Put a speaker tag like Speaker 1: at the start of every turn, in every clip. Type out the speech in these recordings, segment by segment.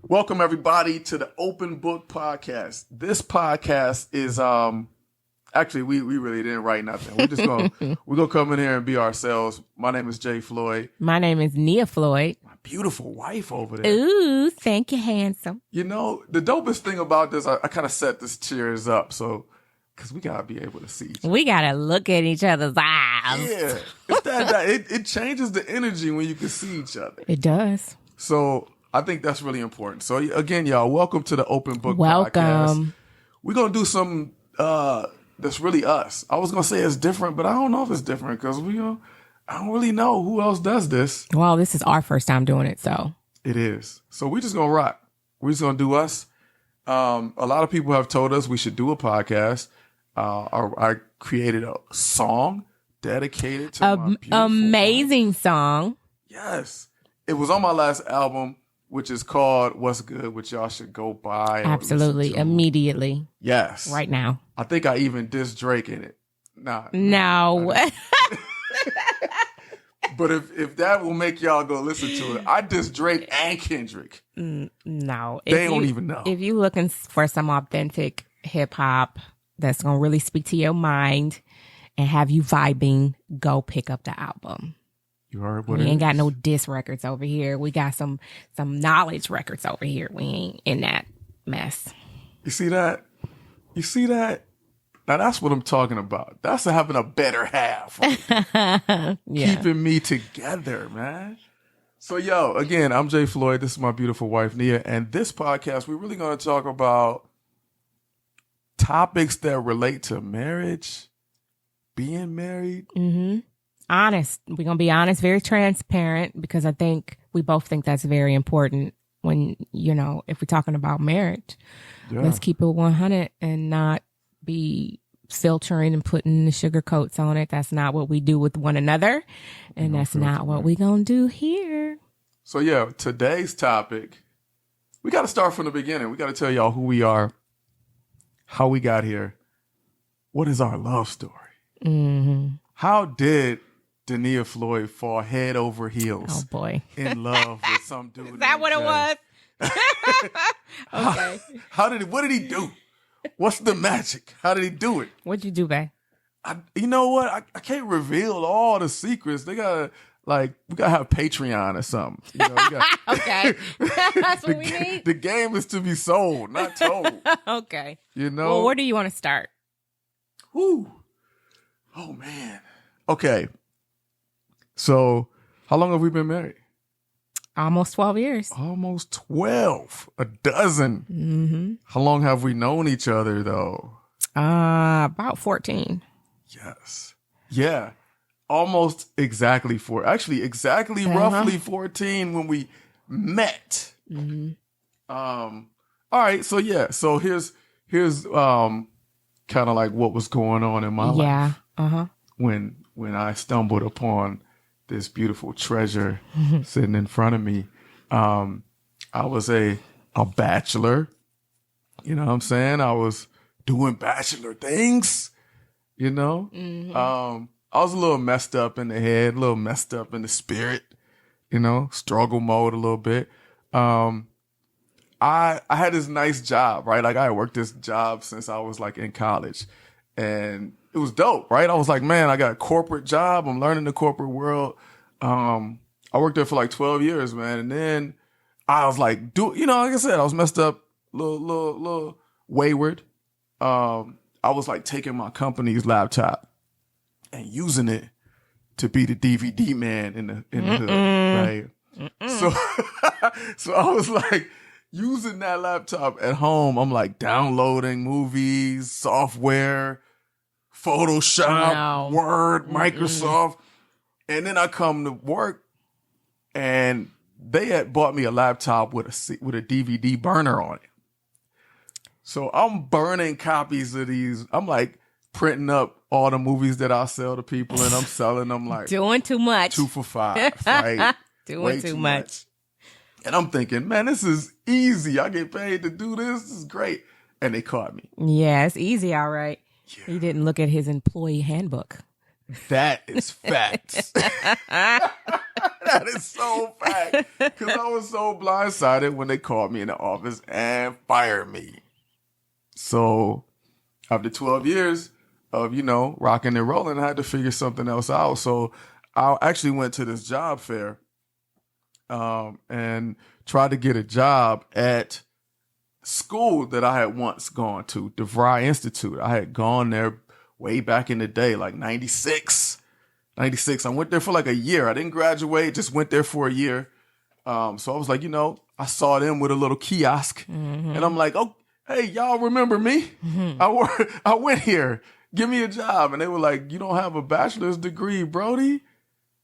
Speaker 1: Welcome everybody to the Open Book Podcast. This podcast is actually we really didn't write nothing. We're gonna come in here and be ourselves. My name is Nia Floyd.
Speaker 2: My name is Nia Floyd.
Speaker 1: My beautiful wife over there.
Speaker 2: Ooh, thank you, handsome.
Speaker 1: You know, the dopest thing about this, I kind of set this chairs up because we gotta be able to see each other.
Speaker 2: We gotta look at each other's eyes.
Speaker 1: Yeah, it changes the energy when you can see each other.
Speaker 2: It does.
Speaker 1: So I think that's really important. So again, y'all, welcome to the Open Book
Speaker 2: Podcast.
Speaker 1: Welcome. We're going to do something that's really us. I was going to say it's different, but I don't know if it's different because I don't really know who else does this.
Speaker 2: Well, this is our first time doing it, so.
Speaker 1: It is. So we're just going to rock. We're just going to do us. A lot of people have told us we should do a podcast. I created a song dedicated to my beautiful
Speaker 2: amazing
Speaker 1: wife.
Speaker 2: Song.
Speaker 1: Yes. It was on my last album, which is called What's Good, which y'all should go buy.
Speaker 2: Absolutely. Immediately.
Speaker 1: Yes.
Speaker 2: Right now.
Speaker 1: I think I even dissed Drake in it.
Speaker 2: No.
Speaker 1: But if that will make y'all go listen to it, I dissed Drake and Kendrick.
Speaker 2: No.
Speaker 1: They don't even know.
Speaker 2: If you're looking for some authentic hip hop that's going to really speak to your mind and have you vibing, go pick up the album.
Speaker 1: You heard what
Speaker 2: we ain't got no diss records over here. We got some knowledge records over here. We ain't in that mess.
Speaker 1: You see that? Now that's what I'm talking about. That's having a better half.
Speaker 2: Yeah.
Speaker 1: Keeping me together, man. So again, I'm Jay Floyd. This is my beautiful wife, Nia. And this podcast, we're really going to talk about topics that relate to marriage, being married.
Speaker 2: Mm-hmm. Honest. We're going to be honest, very transparent, because I think we both think that's very important when, if we're talking about marriage. Yeah. Let's keep it 100 and not be filtering and putting the sugar coats on it. That's not what we do with one another. And that's not what we're going to do here.
Speaker 1: So today's topic, we got to start from the beginning. We got to tell y'all who we are, how we got here. What is our love story?
Speaker 2: Mm-hmm.
Speaker 1: How did Nia Floyd fall head over heels?
Speaker 2: Oh boy,
Speaker 1: in love with some dude.
Speaker 2: Is that what it was? Okay.
Speaker 1: What did he do? What's the magic? How did he do it?
Speaker 2: What'd you do, babe?
Speaker 1: You know what? I can't reveal all the secrets. They gotta we gotta have Patreon or something.
Speaker 2: Okay, that's what we need.
Speaker 1: The game is to be sold, not told.
Speaker 2: Okay.
Speaker 1: Well,
Speaker 2: where do you want to start?
Speaker 1: Whew. Oh man. Okay. So, how long have we been married?
Speaker 2: Almost 12 years.
Speaker 1: Almost 12. A dozen.
Speaker 2: Mm-hmm.
Speaker 1: How long have we known each other, though?
Speaker 2: About 14.
Speaker 1: Yes. Yeah. Almost exactly roughly 14 when we met.
Speaker 2: Mm-hmm.
Speaker 1: All right. So, So here's kind of like what was going on in my life.
Speaker 2: Yeah. Uh-huh.
Speaker 1: When I stumbled upon this beautiful treasure sitting in front of me. I was a bachelor. You know what I'm saying? I was doing bachelor things,
Speaker 2: Mm-hmm.
Speaker 1: I was a little messed up in the head, a little messed up in the spirit, struggle mode a little bit. I had this nice job, right? Like I worked this job since I was in college, and it was dope, right? I was like, man, I got a corporate job. I'm learning the corporate world. I worked there for 12 years, man. And then I was like, like I said, I was messed up, little wayward. I was taking my company's laptop and using it to be the DVD man in the hood, right? So I was using that laptop at home. I'm downloading movies, software, Photoshop, Word, Microsoft. And then I come to work and they had bought me a laptop with a DVD burner on it. So I'm burning copies of these. I'm printing up all the movies that I sell to people and I'm selling them
Speaker 2: doing too much.
Speaker 1: 2 for $5, right?
Speaker 2: Doing
Speaker 1: Way
Speaker 2: too much.
Speaker 1: And I'm thinking, man, this is easy. I get paid to do this. This is great. And they caught me.
Speaker 2: Yeah, it's easy. All right. Yeah. He didn't look at his employee handbook.
Speaker 1: That is facts. That is so fact. Because I was so blindsided when they called me in the office and fired me. So after 12 years of, rocking and rolling, I had to figure something else out. So I actually went to this job fair and tried to get a job at school that I had once gone to, DeVry Institute. I had gone there way back in the day, like 96. I went there for like a year. I didn't graduate, just went there for a year. So I was like, I saw them with a little kiosk and I'm like, oh, hey, y'all remember me? I went here. Give me a job. And they were like, you don't have a bachelor's degree, Brody.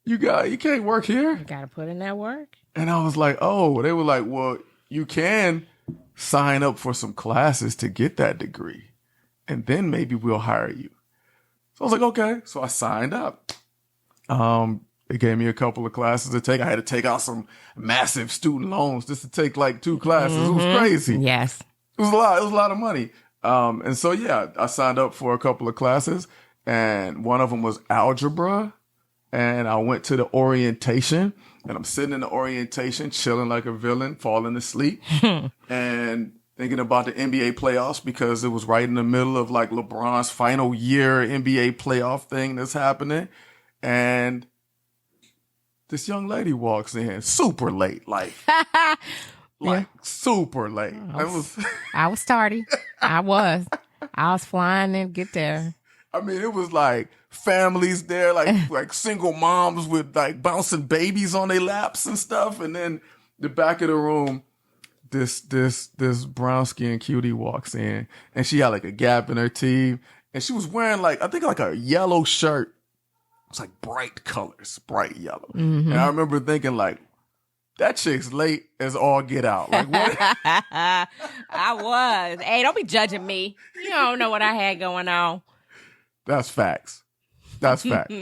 Speaker 1: You can't work here.
Speaker 2: You got to put in that work.
Speaker 1: And I was like, oh, they were like, well, you can sign up for some classes to get that degree. And then maybe we'll hire you. So I was like, okay. So I signed up. They gave me a couple of classes to take. I had to take out some massive student loans just to take like 2 classes. It was crazy.
Speaker 2: Yes.
Speaker 1: It was a lot. It was a lot of money. And so, I signed up for a couple of classes and one of them was algebra. And I went to the orientation and I'm sitting in the orientation, chilling like a villain, falling asleep and thinking about the NBA playoffs because it was right in the middle of like LeBron's final year NBA playoff thing that's happening. And this young lady walks in super late, like super late.
Speaker 2: I was tardy. I was flying to get there.
Speaker 1: I mean, it was like families there, like single moms with like bouncing babies on their laps and stuff. And then the back of the room, this brown skinned cutie walks in and she had like a gap in her teeth and she was wearing I think a yellow shirt. It's like bright colors, bright yellow. And I remember thinking like, that chick's late as all get out. Like what?
Speaker 2: I was. Hey, don't be judging me. You don't know what I had going on.
Speaker 1: That's facts.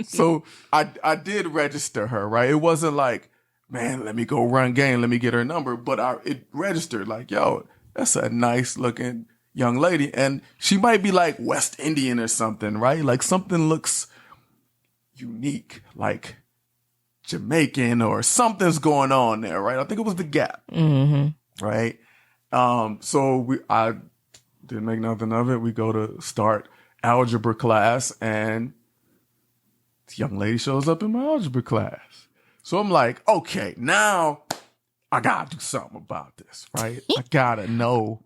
Speaker 1: So I did register her, right? It wasn't like, man, let me go run game, let me get her number. But it registered like, yo, that's a nice looking young lady. And she might be like West Indian or something, right? Like something looks unique, like Jamaican or something's going on there, right? I think it was the gap, right? So I didn't make nothing of it. We go to start algebra class and this young lady shows up in my algebra class. So I'm like, okay, now I gotta do something about this, right? I gotta know.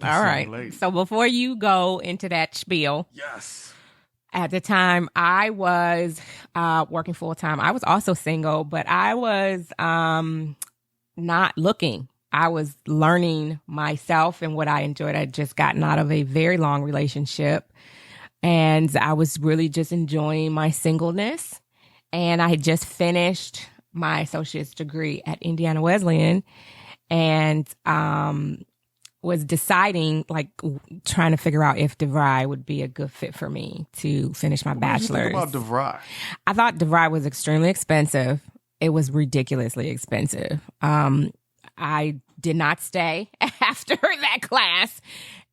Speaker 2: All right. Lady. So before you go into that spiel.
Speaker 1: Yes.
Speaker 2: At the time, I was working full time. I was also single, but I was not looking. I was learning myself and what I enjoyed. I'd just gotten out of a very long relationship, and I was really just enjoying my singleness. And I had just finished my associate's degree at Indiana Wesleyan, and was deciding, trying to figure out if DeVry would be a good fit for me to finish my bachelor's.
Speaker 1: What did you think about DeVry?
Speaker 2: I thought DeVry was extremely expensive. It was ridiculously expensive. I did not stay after that class.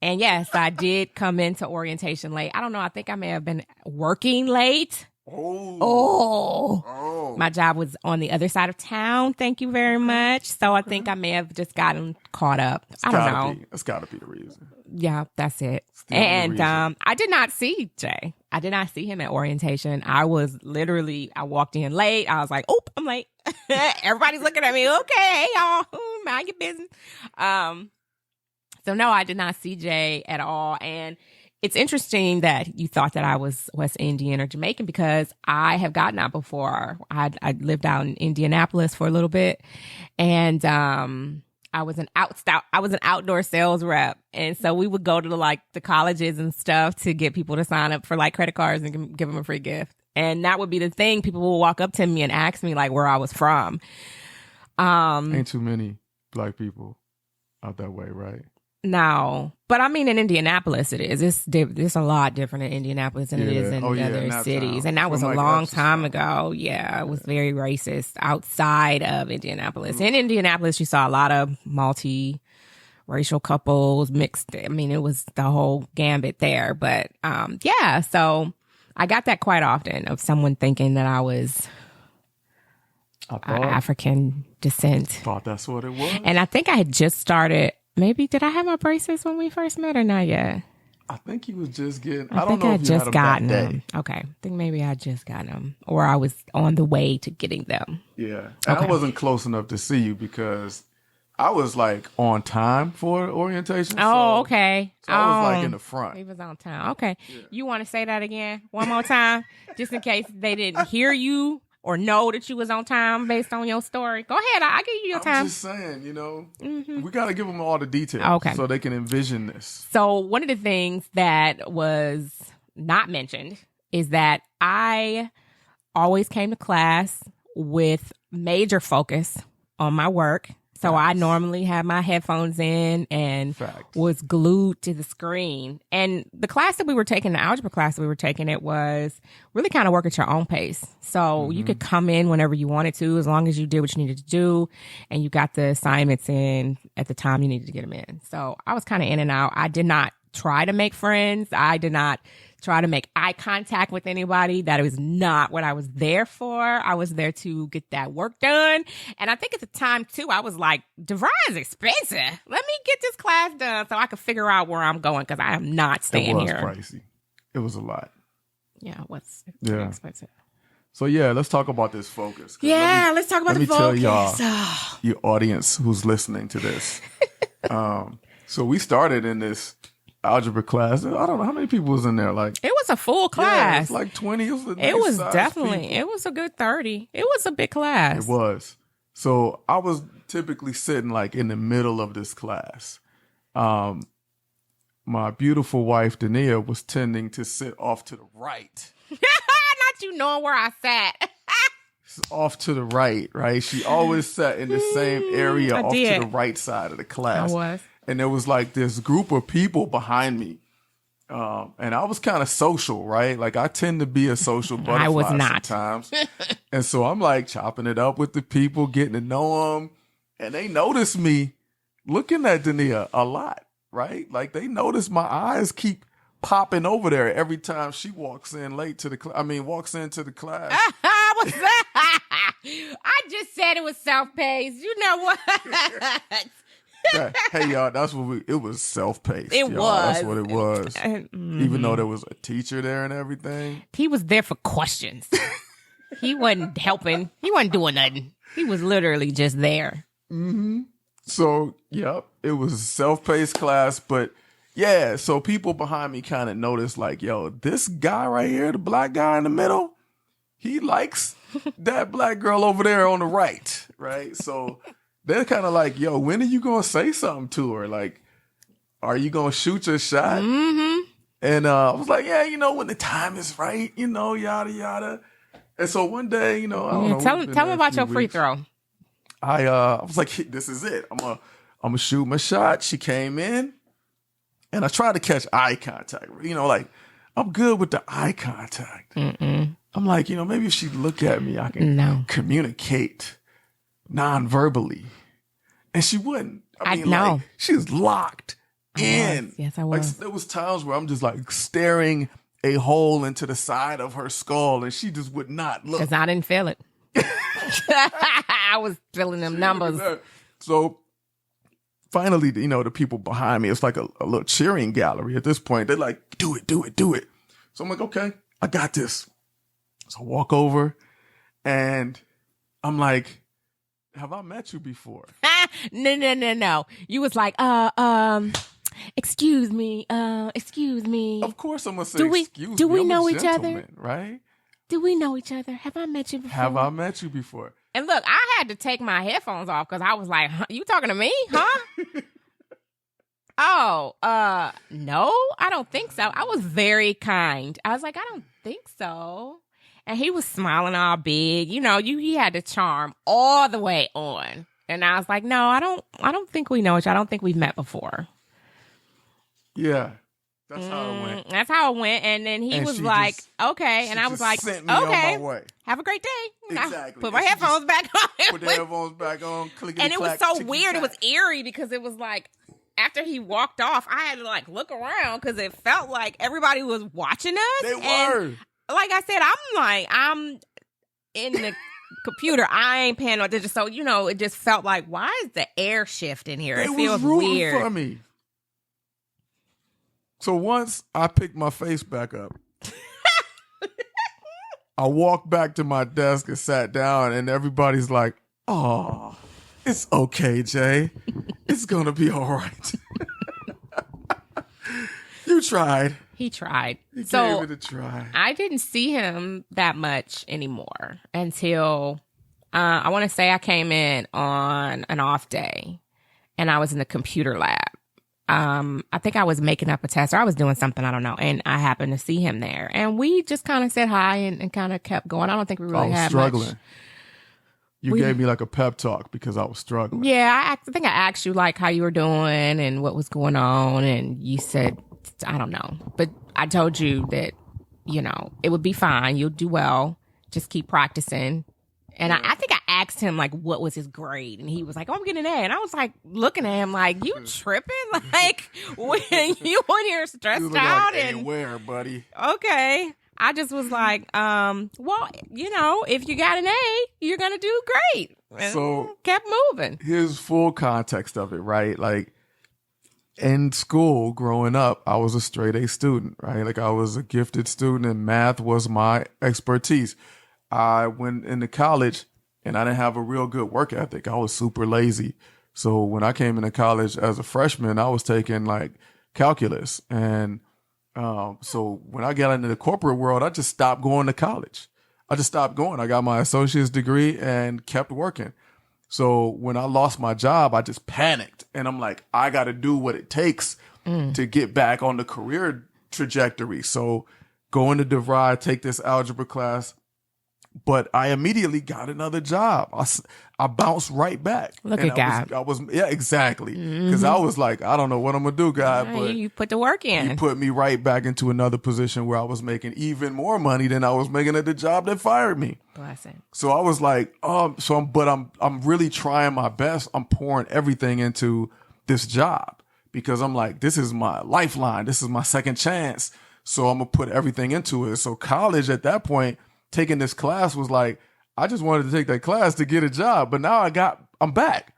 Speaker 2: And yes, I did come into orientation late. I don't know. I think I may have been working late. Oh. My job was on the other side of town. Thank you very much. So I think I may have just gotten caught up. I don't know.
Speaker 1: That's got to be the reason.
Speaker 2: Yeah, that's it. And I did not see Jay. I did not see him at orientation. I walked in late. I was like, oh, I'm late. Everybody's looking at me. Okay, hey, y'all, mind your business. So no, I did not see Jay at all. And it's interesting that you thought that I was West Indian or Jamaican because I have gotten out before. I lived out in Indianapolis for a little bit, and I was an outdoor sales rep, and so we would go to the colleges and stuff to get people to sign up for credit cards and give them a free gift. And that would be the thing. People would walk up to me and ask me where I was from.
Speaker 1: Ain't too many Black people out that way, right?
Speaker 2: No, but I mean in Indianapolis it is. It's a lot different in Indianapolis than it is in other cities. And that was a long time ago. Yeah, it was very racist outside of Indianapolis. In Indianapolis, you saw a lot of multi-racial couples mixed. I mean, it was the whole gambit there. But so I got that quite often of someone thinking that I was African descent.
Speaker 1: Thought that's what it was.
Speaker 2: And I think I had just started. Maybe did I have my braces when we first met or not yet?
Speaker 1: I think he was just getting.
Speaker 2: I
Speaker 1: don't
Speaker 2: think
Speaker 1: know
Speaker 2: I
Speaker 1: if you
Speaker 2: just
Speaker 1: had
Speaker 2: gotten
Speaker 1: them.
Speaker 2: them. Okay, I think maybe I just got them, or I was on the way to getting them.
Speaker 1: Yeah, and I wasn't close enough to see you because I was like on time for orientation.
Speaker 2: Okay.
Speaker 1: So I was like in the front.
Speaker 2: He was on time. Okay, You want to say that again one more time, just in case they didn't hear you or know that you was on time based on your story. Go ahead, I'll give you your time.
Speaker 1: I'm just saying, we got to give them all the details so they can envision this.
Speaker 2: So one of the things that was not mentioned is that I always came to class with major focus on my work. So I normally had my headphones in and was glued to the screen. And the class that we were taking, the algebra class that we were taking, it was really kind of work at your own pace. So you could come in whenever you wanted to, as long as you did what you needed to do and you got the assignments in at the time you needed to get them in. So I was kind of in and out. I did not try to make friends. I did not try to make eye contact with anybody. That was not what I was there for. I was there to get that work done. And I think at the time, too, I was like, DeVry is expensive. Let me get this class done so I can figure out where I'm going because I am not staying here.
Speaker 1: It was pricey. It was a lot.
Speaker 2: Yeah, it was expensive.
Speaker 1: So, let's talk about this focus.
Speaker 2: Let's talk about the focus.
Speaker 1: Let me tell y'all, your audience who's listening to this. So we started in this algebra class. I don't know how many people was in there. Like
Speaker 2: it was a full class.
Speaker 1: It was like 20.
Speaker 2: It was definitely. It was a good 30. It was a big class.
Speaker 1: It was. So I was typically sitting like in the middle of this class. My beautiful wife Nia was tending to sit off to the right.
Speaker 2: Not you knowing where I sat.
Speaker 1: Off to the right, right? She always sat in the same area to the right side of the class.
Speaker 2: I was.
Speaker 1: And there was like this group of people behind me. And I was kind of social, right? Like I tend to be a social butterfly
Speaker 2: I was not.
Speaker 1: sometimes. And so I'm like chopping it up with the people, getting to know them. And they notice me looking at Nia a lot, right? Like they notice my eyes keep popping over there every time she walks in late to the walks into the class.
Speaker 2: What's that? I just said it was self-paced. You know what?
Speaker 1: Hey y'all, it was self-paced.
Speaker 2: It was.
Speaker 1: That's what it was. Even though there was a teacher there and everything.
Speaker 2: He was there for questions. He wasn't helping. He wasn't doing nothing. He was literally just there.
Speaker 1: Mm-hmm. So, it was a self-paced class, but so people behind me kind of noticed like, yo, this guy right here, the black guy in the middle, he likes that black girl over there on the right, right? So they're kind of like, yo, when are you going to say something to her? Like, are you going to shoot your shot?
Speaker 2: Mm-hmm.
Speaker 1: And I was like, when the time is right, yada, yada. And so one day, I don't know.
Speaker 2: Tell me about your free throw.
Speaker 1: I was like, this is it. I'm gonna shoot my shot. She came in and I tried to catch eye contact. Like I'm good with the eye contact.
Speaker 2: Mm-mm.
Speaker 1: I'm like, maybe if she look at me, I can communicate non-verbally. And she wouldn't. I mean,
Speaker 2: know.
Speaker 1: Like, she was locked in.
Speaker 2: Yes, I was.
Speaker 1: Like, there was times where I'm just like staring a hole into the side of her skull and she just would not look.
Speaker 2: Because I didn't feel it. I was feeling them numbers.
Speaker 1: So finally, the people behind me, it's like a little cheering gallery at this point. They're like, do it, do it, do it. So I'm like, okay, I got this. So I walk over and I'm like, have I met you before?
Speaker 2: No. You was like, excuse me.
Speaker 1: Of course I'm going to say, excuse me.
Speaker 2: Do we know each other?
Speaker 1: Right?
Speaker 2: Do we know each other? Have I met you before?
Speaker 1: Have I met you before?
Speaker 2: And look, I had to take my headphones off because I was like, you talking to me? Huh? No, I don't think so. I was very kind. I was like, I don't think so. And he was smiling all big. He had the charm all the way on. And I was like, no, I don't think we know each other. I don't think we've met before.
Speaker 1: Yeah. That's how it went.
Speaker 2: That's how it went. And then he was like, okay. And I was like, okay, have a great day.
Speaker 1: Exactly.
Speaker 2: Put my headphones back on.
Speaker 1: Put the headphones back on.
Speaker 2: And it was so weird. It was eerie because it was like, after he walked off, I had to like look around because it felt like everybody was watching us.
Speaker 1: They were.
Speaker 2: Like I said, I'm in the computer. I ain't paying no attention. So, it just felt like, why is the air shift in here? It feels
Speaker 1: was rooting
Speaker 2: weird.
Speaker 1: for me. So once I picked my face back up, I walked back to my desk and sat down, and everybody's like, "Oh, it's okay, Jay. It's going to be all right." You tried.
Speaker 2: He tried.
Speaker 1: He
Speaker 2: so
Speaker 1: gave it a try.
Speaker 2: I didn't see him that much anymore until I want to say I came in on an off day and I was in the computer lab. I think I was making up a test or I was doing something, I don't know. And I happened to see him there. And we just kind of said hi and kind of kept going. I don't think we really had
Speaker 1: struggling.
Speaker 2: much.
Speaker 1: You gave me like a pep talk because I was struggling.
Speaker 2: Yeah, I think I asked you like how you were doing and what was going on. And you said, I don't know. But I told you that, it would be fine. You'll do well. Just keep practicing. And I think I asked him, like, what was his grade? And he was like, oh, I'm getting an A. And I was like, looking at him like, you tripping? Like, when you on here stressed out?
Speaker 1: Like,
Speaker 2: and
Speaker 1: where, buddy?
Speaker 2: Okay. I just was like, well, if you got an A, you're going to do great. And
Speaker 1: so
Speaker 2: kept moving.
Speaker 1: Here's full context of it, right? Like, in school, growing up, I was a straight A student, right? Like, I was a gifted student and math was my expertise. I went into college and I didn't have a real good work ethic. I was super lazy. So when I came into college as a freshman, I was taking like calculus. And so when I got into the corporate world, I just stopped going to college. I just stopped going. I got my associate's degree and kept working. So when I lost my job, I just panicked. And I'm like, I got to do what it takes to get back on the career trajectory. So go into DeVry, take this algebra class. But I immediately got another job. I bounced right back.
Speaker 2: Look at God.
Speaker 1: I was exactly. Because I was like, I don't know what I'm going to do, God. But
Speaker 2: you put the work in.
Speaker 1: He put me right back into another position where I was making even more money than I was making at the job that fired me.
Speaker 2: Blessing.
Speaker 1: So I was like, I'm really trying my best. I'm pouring everything into this job because I'm like, this is my lifeline. This is my second chance. So I'm going to put everything into it. So college at that point, taking this class was like, I just wanted to take that class to get a job, but now I'm back.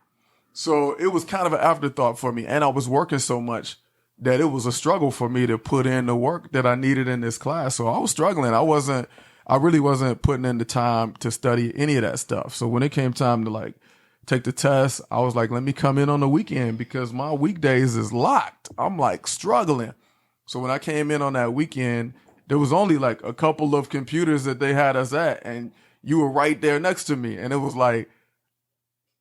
Speaker 1: So it was kind of an afterthought for me. And I was working so much that it was a struggle for me to put in the work that I needed in this class. So I was struggling. I really wasn't putting in the time to study any of that stuff. So when it came time to like take the test, I was like, let me come in on the weekend because my weekdays is locked. I'm like struggling. So when I came in on that weekend, there was only like a couple of computers that they had us at, and you were right there next to me. And it was like,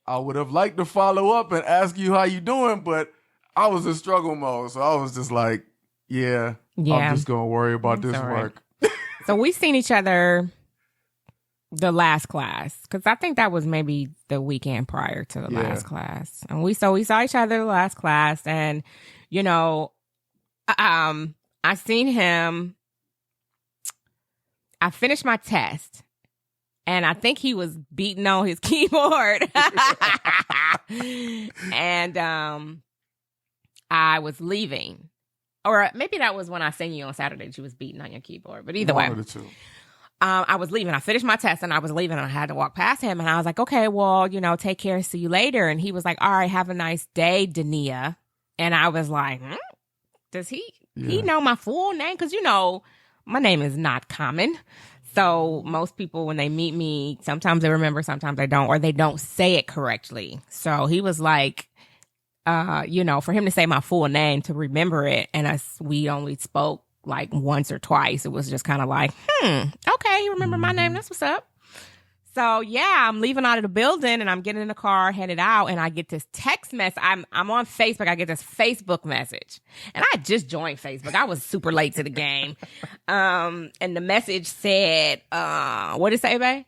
Speaker 1: I would have liked to follow up and ask you how you doing, but I was in struggle mode. So I was just like, I'm just going to worry about this work.
Speaker 2: So we seen each other the last class, because I think that was maybe the weekend prior to the last class. And we saw each other the last class, and, I seen him. I finished my test, and I think he was beating on his keyboard. And I was leaving. Or maybe that was when I seen you on Saturday that you was beating on your keyboard. But either way.
Speaker 1: One of the two.
Speaker 2: I was leaving. I finished my test, and I was leaving, and I had to walk past him. And I was like, okay, well, take care. See you later. And he was like, all right, have a nice day, Nia. And I was like, does he know my full name? Because, my name is not common. So most people, when they meet me, sometimes they remember, sometimes they don't, or they don't say it correctly. So he was like, for him to say my full name, to remember it, and we only spoke like once or twice. It was just kind of like, okay, you remember my name. That's what's up. So I'm leaving out of the building, and I'm getting in the car, headed out, and I get this text message. I'm on Facebook. I get this Facebook message, and I just joined Facebook. I was super late to the game. And the message said, what did it say, babe?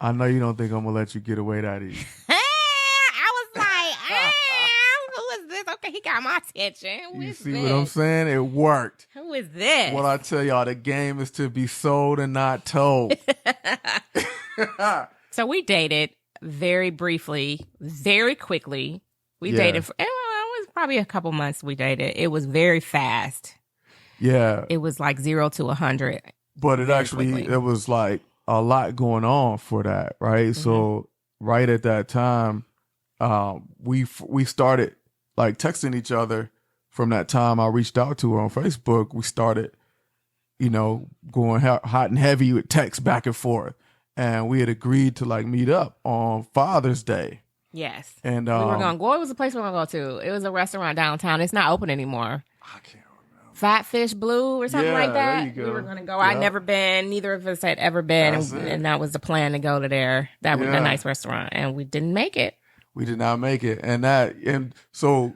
Speaker 1: I know you don't think I'm gonna let you get away that easy.
Speaker 2: I was like, who is this? Okay, he got my attention.
Speaker 1: You see what I'm saying? It worked.
Speaker 2: Who is this?
Speaker 1: What I tell y'all, the game is to be sold and not told.
Speaker 2: So we dated very briefly, very quickly. We dated for, it was probably a couple months we dated. It was very fast.
Speaker 1: Yeah.
Speaker 2: It was like 0 to 100.
Speaker 1: But it actually, quickly. It was like a lot going on for that, right? Mm-hmm. So right at that time, we started like texting each other. From that time I reached out to her on Facebook, we started, going hot and heavy with text back and forth. And we had agreed to like meet up on Father's Day.
Speaker 2: Yes.
Speaker 1: And
Speaker 2: we were going to go. It was a place we were going to go to. It was a restaurant downtown. It's not open anymore.
Speaker 1: I can't remember.
Speaker 2: Fat Fish Blue or something like that.
Speaker 1: There you go.
Speaker 2: We were going to go. I'd never been. Neither of us had ever been. And that was the plan, to go to there. That was a nice restaurant. And we didn't make it.
Speaker 1: We did not make it. And so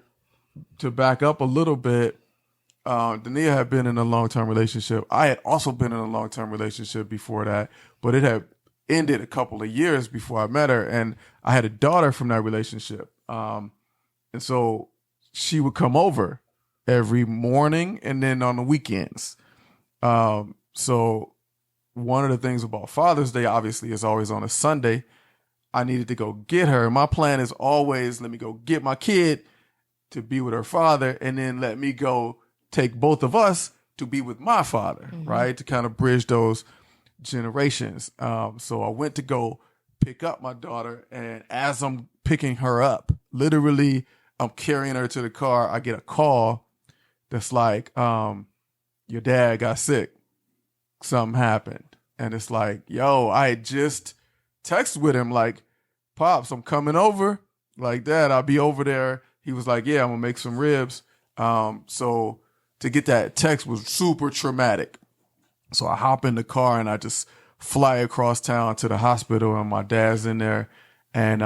Speaker 1: to back up a little bit, Nia had been in a long-term relationship. I had also been in a long-term relationship before that, but it had ended a couple of years before I met her, and I had a daughter from that relationship. And so she would come over every morning and then on the weekends. So one of the things about Father's Day, obviously, is always on a Sunday. I needed to go get her. My plan is always, let me go get my kid to be with her father, and then let me go take both of us to be with my father, right? To kind of bridge those generations. So I went to go pick up my daughter, and as I'm picking her up, literally I'm carrying her to the car, I get a call that's like, your dad got sick. Something happened. And it's like, yo, I had just texted with him like, Pops, I'm coming over. Like that, I'll be over there. He was like, yeah, I'm gonna make some ribs. So to get that text was super traumatic. So I hop in the car and I just fly across town to the hospital, and my dad's in there, and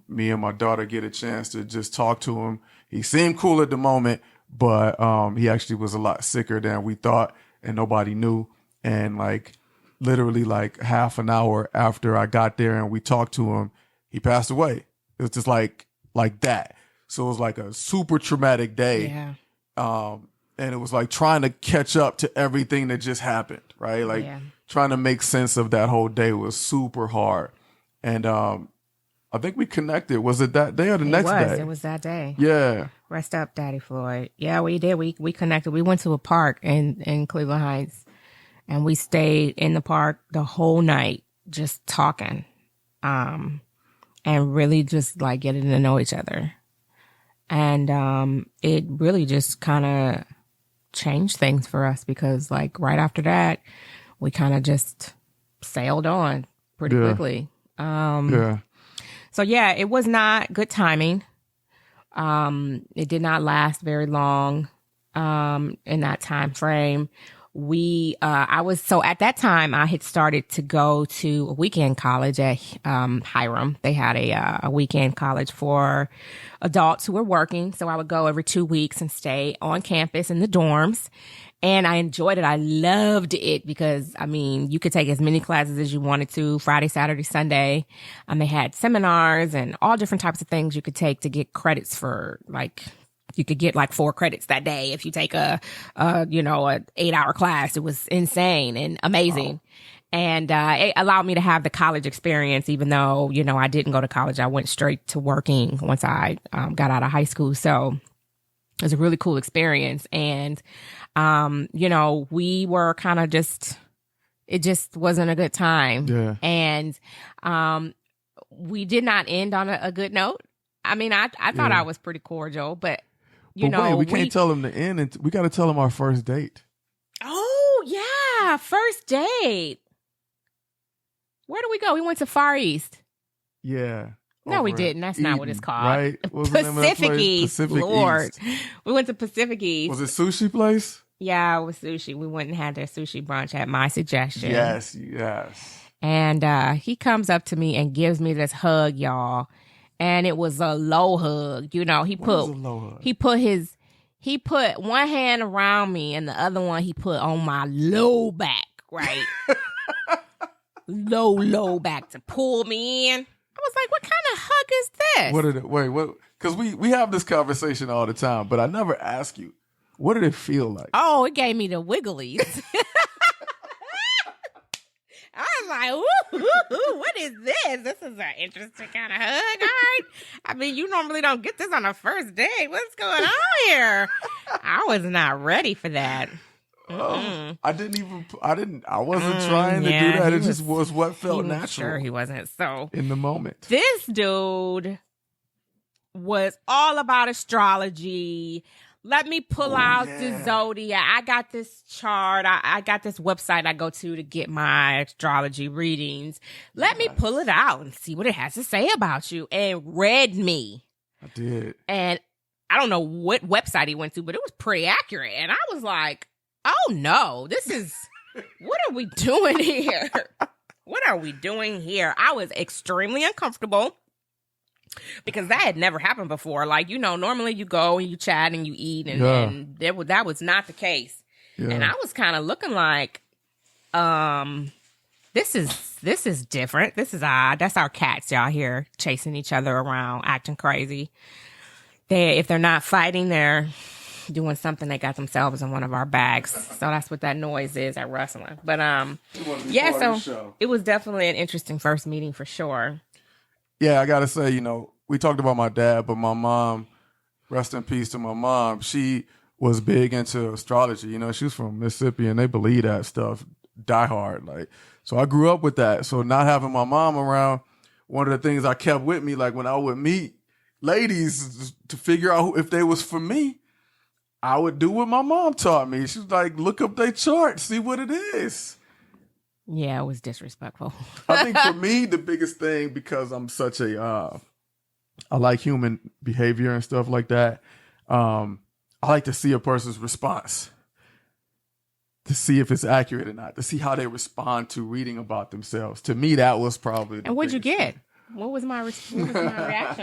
Speaker 1: me and my daughter get a chance to just talk to him. He seemed cool at the moment, but he actually was a lot sicker than we thought, and nobody knew. And like literally like half an hour after I got there and we talked to him, he passed away. It was just like that. So it was like a super traumatic day.
Speaker 2: Yeah.
Speaker 1: And it was like trying to catch up to everything that just happened, right? Like trying to make sense of that whole day was super hard. And I think we connected. Was it that day or the next day?
Speaker 2: It was that day.
Speaker 1: Yeah.
Speaker 2: Rest up, Daddy Floyd. Yeah, we did. We connected. We went to a park in Cleveland Heights, and we stayed in the park the whole night just talking, and really just like getting to know each other. And it really just kind of changed things for us, because like right after that, we kind of just sailed on pretty quickly. So yeah, it was not good timing. It did not last very long in that time frame. At that time I had started to go to a weekend college at Hiram. They had a weekend college for adults who were working. So I would go every 2 weeks and stay on campus in the dorms. And I enjoyed it. I loved it because, I mean, you could take as many classes as you wanted to, Friday, Saturday, Sunday. They had seminars and all different types of things you could take to get credits for, like, you could get like 4 credits that day if you take a 8-hour class. It was insane and amazing. Wow. And it allowed me to have the college experience, even though, I didn't go to college. I went straight to working once I got out of high school. So it was a really cool experience. And, we were kind of it just wasn't a good time. Yeah. And we did not end on a good note. I mean, I thought I was pretty cordial, but wait,
Speaker 1: we can't tell them the end. And we got to tell them our first date.
Speaker 2: Oh, yeah. First date. Where did we go? We went to Far East.
Speaker 1: Yeah.
Speaker 2: No, we didn't. That's not what it's called.
Speaker 1: Right?
Speaker 2: Pacific East.
Speaker 1: Pacific
Speaker 2: Lord.
Speaker 1: East.
Speaker 2: We went to Pacific East.
Speaker 1: Was it sushi place?
Speaker 2: Yeah, it was sushi. We went and had their sushi brunch at my suggestion.
Speaker 1: Yes.
Speaker 2: And he comes up to me and gives me this hug, y'all. And it was a low hug. He put one hand around me and the other one he put on my low back, right? low back to pull me in. I was like, what kind of hug is this?
Speaker 1: What? Because we have this conversation all the time, but I never ask you, what did it feel like?
Speaker 2: Oh, it gave me the wigglies. I was like, ooh, what is this? This is an interesting kind of hug, all right? I mean, you normally don't get this on a first date. What's going on here? I was not ready for that.
Speaker 1: I wasn't trying to do that. It just was what felt natural.
Speaker 2: Sure, he wasn't. So
Speaker 1: in the moment,
Speaker 2: this dude was all about astrology. Let me pull out the zodiac. I got this chart. I got this website I go to get my astrology readings. Let me pull it out and see what it has to say about you. And read me.
Speaker 1: I did.
Speaker 2: And I don't know what website he went to, but it was pretty accurate. And I was like, oh no, what are we doing here? What are we doing here? I was extremely uncomfortable. Because that had never happened before. Like, normally you go and you chat and you eat, and that was not the case. Yeah. And I was kind of looking like, this is different. This is odd. That's our cats, y'all, here chasing each other around, acting crazy. If they're not fighting, they're doing something. They got themselves in one of our bags. So that's what that noise is at wrestling. But so it was definitely an interesting first meeting for sure.
Speaker 1: Yeah, I got to say, we talked about my dad, but my mom, rest in peace to my mom, she was big into astrology. She was from Mississippi, and they believe that stuff die hard. Like, so I grew up with that. So not having my mom around, one of the things I kept with me, like when I would meet ladies to figure out if they was for me, I would do what my mom taught me. She was like, look up their chart, see what it is.
Speaker 2: Yeah, it was disrespectful.
Speaker 1: I think for me, the biggest thing, because I'm such I like human behavior and stuff like that. I like to see a person's response, to see if it's accurate or not, to see how they respond to reading about themselves. To me, that was probably.
Speaker 2: And what'd you get? What was my reaction,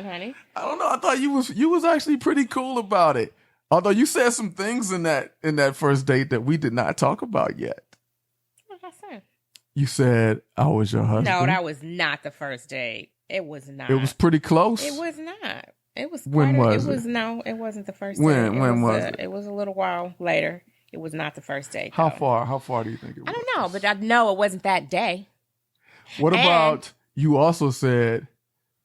Speaker 2: honey?
Speaker 1: I don't know. I thought you was actually pretty cool about it. Although you said some things in that first date that we did not talk about yet.
Speaker 2: What did I say?
Speaker 1: You said I was your husband.
Speaker 2: No, that was not the first date. It was not.
Speaker 1: It was pretty close.
Speaker 2: It was not. It was.
Speaker 1: When was it?
Speaker 2: No, it wasn't the first date.
Speaker 1: When was it?
Speaker 2: It was a little while later. It was not the first date.
Speaker 1: How far? How far do you think it was?
Speaker 2: I don't know, but I know it wasn't that day.
Speaker 1: What about you? Also said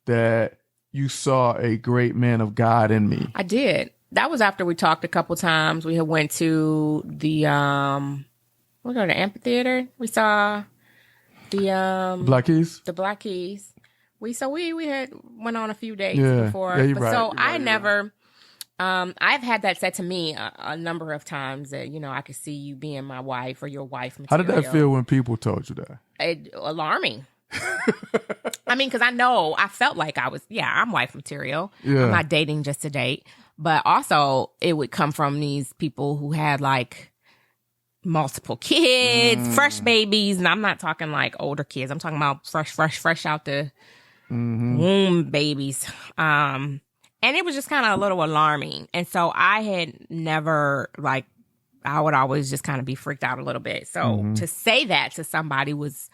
Speaker 1: that you saw a great man of God in me.
Speaker 2: I did. That was after we talked a couple times. We had went to the the amphitheater. We saw the
Speaker 1: Black Keys.
Speaker 2: The Black Keys. We had went on a few dates before.
Speaker 1: Yeah,
Speaker 2: but
Speaker 1: right.
Speaker 2: So I never I've had that said to me a number of times that, I could see you being my wife or your wife material.
Speaker 1: How did that feel when people told you that?
Speaker 2: Alarming. I mean, because I felt like I'm wife material.
Speaker 1: Yeah.
Speaker 2: I'm not dating just to date. But also, it would come from these people who had like multiple kids, fresh babies. And I'm not talking like older kids. I'm talking about fresh out the womb babies. And it was just kind of a little alarming. And so I had never I would always just kind of be freaked out a little bit. So to say that to somebody was,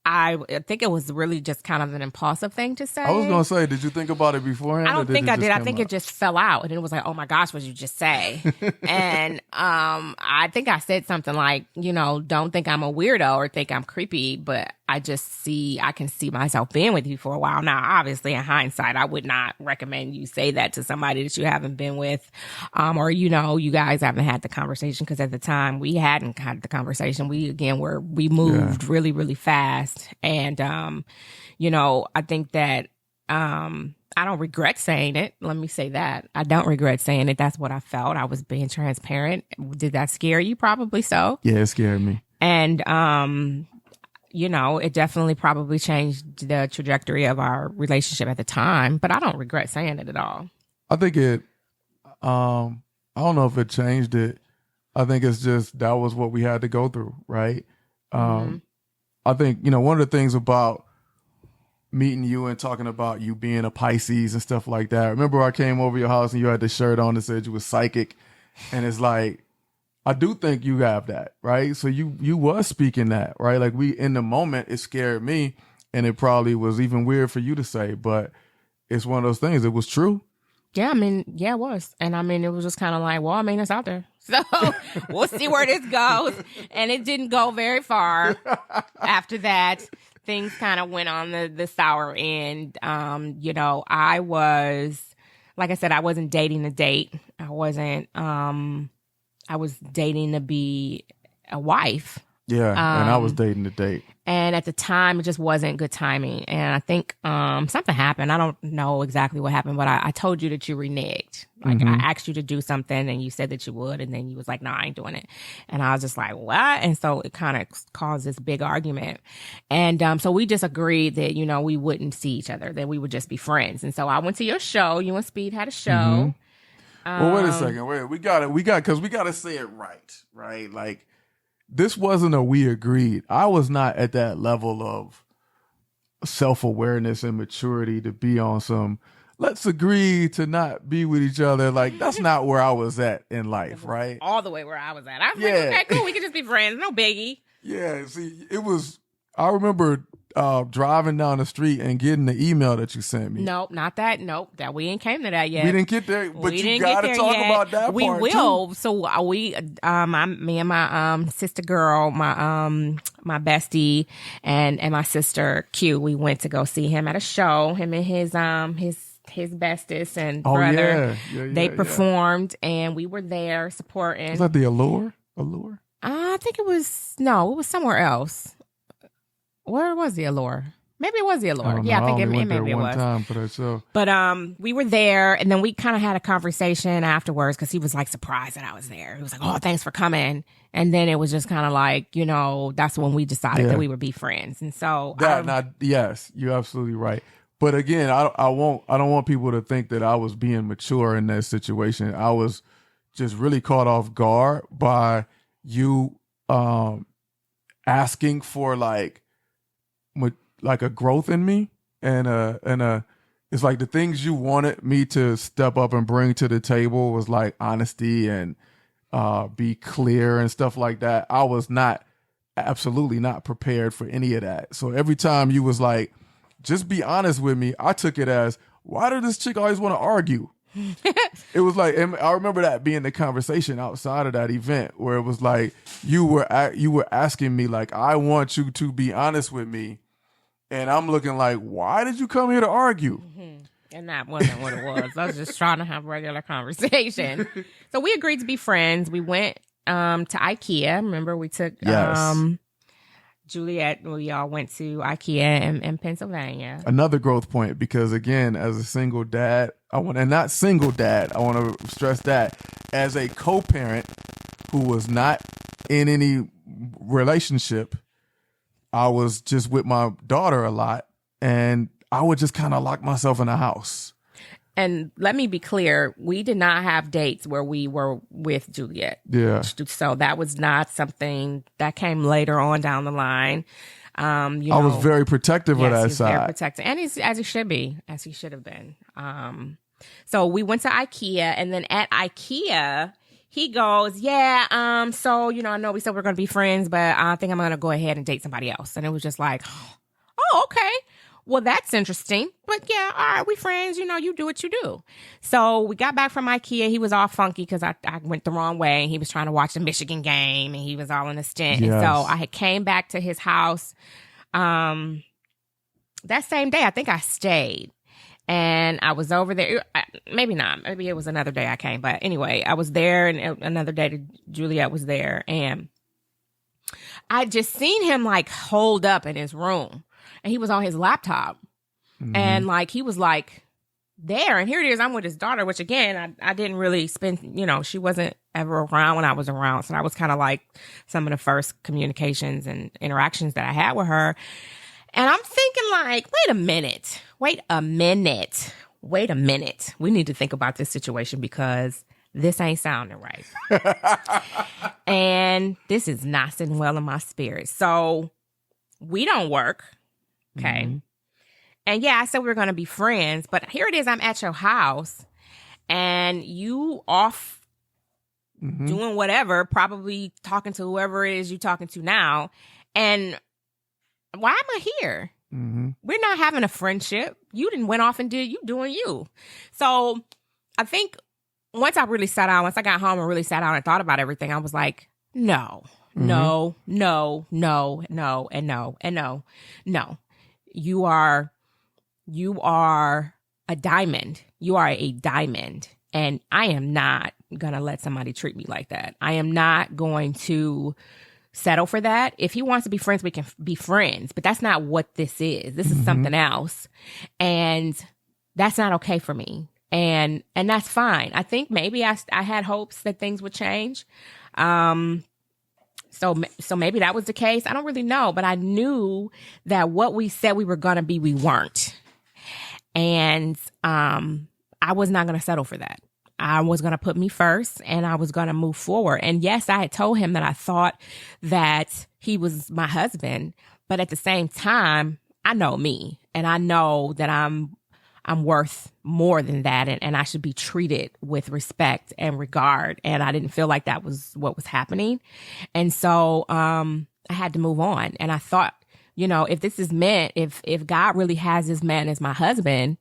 Speaker 2: I think it was really just kind of an impulsive thing to say.
Speaker 1: I was going to say, did you think about it beforehand?
Speaker 2: I don't think I did. I think it just fell out. And it was like, oh my gosh, what did you just say? And I think I said something like, don't think I'm a weirdo or think I'm creepy, but I can see myself being with you for a while. Now, obviously, in hindsight, I would not recommend you say that to somebody that you haven't been with, or, you guys haven't had the conversation, because at the time we hadn't had the conversation. We moved really, really fast. And, I think that, I don't regret saying it. Let me say that. I don't regret saying it. That's what I felt. I was being transparent. Did that scare you? Probably so.
Speaker 1: Yeah, it scared me.
Speaker 2: And, it definitely probably changed the trajectory of our relationship at the time, but I don't regret saying it at all.
Speaker 1: I think I don't know if it changed it. I think it's just, that was what we had to go through, right? I think, one of the things about meeting you and talking about you being a Pisces and stuff like that. Remember I came over your house and you had the shirt on that said you were psychic, and it's like, I do think you have that, right? So you was speaking that, right? Like in the moment, it scared me, and it probably was even weird for you to say, but it's one of those things. It was true.
Speaker 2: Yeah, it was. And it was just kind of like, well, it's out there. So we'll see where this goes. And it didn't go very far after that. Things kind of went on the sour end. I was, like I said, I wasn't dating to date. I wasn't, I was dating to be a wife.
Speaker 1: Yeah, and I was dating the date.
Speaker 2: And at the time, it just wasn't good timing. And I think something happened. I don't know exactly what happened, but I told you that you reneged. Like, I asked you to do something, and you said that you would, and then you was like, no, I ain't doing it. And I was just like, what? And so it kind of caused this big argument. And so we just agreed that, you know, we wouldn't see each other, that we would just be friends. And so I went to your show. You and Speed had a show.
Speaker 1: Well, wait a second. We got because we got to say it right? Like, this wasn't a we agreed. I was not at that level of self-awareness and maturity to be on some, let's agree to not be with each other. Like, that's not where I was at in life, right?
Speaker 2: All the way where I was at. I was like, okay, cool. We can just be friends. No biggie.
Speaker 1: Yeah, see, I remember driving down the street and getting the email that you sent me.
Speaker 2: Nope, not that. Nope, that we ain't came to that yet.
Speaker 1: We didn't get there, but you got to talk about that
Speaker 2: we
Speaker 1: part
Speaker 2: will.
Speaker 1: too.
Speaker 2: So me and my sister girl, my bestie, and my sister Q, we went to go see him at a show. Him and his bestest and brother. They performed, and we were there supporting.
Speaker 1: Was that the Allure?
Speaker 2: I think it was somewhere else. Where was the Allure? Maybe it was the Allure. I think maybe it was.
Speaker 1: Time for that show.
Speaker 2: But we were there, and then we kind of had a conversation afterwards because he was like surprised that I was there. He was like, "Oh, thanks for coming." And then it was just kind of like, you know, that's when we decided that we would be friends. And so
Speaker 1: yes, you're absolutely right. But again, I don't want people to think that I was being mature in that situation. I was just really caught off guard by you asking for like a growth in me, and it's like the things you wanted me to step up and bring to the table was like honesty and be clear and stuff like that. I was absolutely not prepared for any of that. So every time you was like, just be honest with me, I took it as, why did this chick always want to argue? It was like, and I remember that being the conversation outside of that event where it was like, you were asking me like, I want you to be honest with me. And I'm looking like, why did you come here to argue?
Speaker 2: And that wasn't what it was. I was just trying to have regular conversation. So we agreed to be friends. We went to IKEA. Remember, we took Juliet. We all went to IKEA in Pennsylvania.
Speaker 1: Another growth point, because again, as a single dad, I want to stress that as a co-parent who was not in any relationship, I was just with my daughter a lot, and I would just kind of lock myself in the house.
Speaker 2: And let me be clear, we did not have dates where we were with Juliet.
Speaker 1: Yeah.
Speaker 2: So that was not something that came later on down the line. I
Speaker 1: was very protective of that side. Very protective.
Speaker 2: And as he should be, as he should have been. So we went to IKEA, and then at IKEA, he goes, so, you know, I know we said we're going to be friends, but I think I'm going to go ahead and date somebody else. And it was just like, oh, okay. Well, that's interesting. But yeah, all right, we friends. You know, you do what you do. So we got back from IKEA. He was all funky because I went the wrong way. And he was trying to watch the Michigan game, and he was all in a stint. Yes. And so I had came back to his house that same day. I think I stayed. And I was over there. Maybe not. Maybe it was another day I came. But anyway, I was there, and another day Juliet was there. And I just seen him like holed up in his room. And he was on his laptop. Mm-hmm. And like, he was like there. And here it is. I'm with his daughter, which again, I didn't really spend, you know, she wasn't ever around when I was around. So that was kind of like some of the first communications and interactions that I had with her. And I'm thinking like, wait a minute. We need to think about this situation because this ain't sounding right. And this is not sitting well in my spirit. So we don't work. Okay. Mm-hmm. And yeah, I said we were going to be friends, but here it is. I'm at your house and you off doing whatever, probably talking to whoever it is you're talking to now. And why am I here? Mm-hmm. We're not having a friendship. You didn't went off and did you doing you. So I think once I got home and really sat down and thought about everything, I was like, no. You are a diamond. You are a diamond. And I am not going to let somebody treat me like that. I am not going to settle for that. If he wants to be friends, we can be friends, but that's not what this is. This is something else. And that's not okay for me. And that's fine. I think maybe I had hopes that things would change. So maybe that was the case. I don't really know, but I knew that what we said we were going to be, we weren't. And I was not going to settle for that. I was going to put me first and I was going to move forward. And yes, I had told him that I thought that he was my husband, but at the same time, I know me and I know that I'm worth more than that and I should be treated with respect and regard. And I didn't feel like that was what was happening. And so I had to move on. And I thought, if this is meant, if God really has this man as my husband,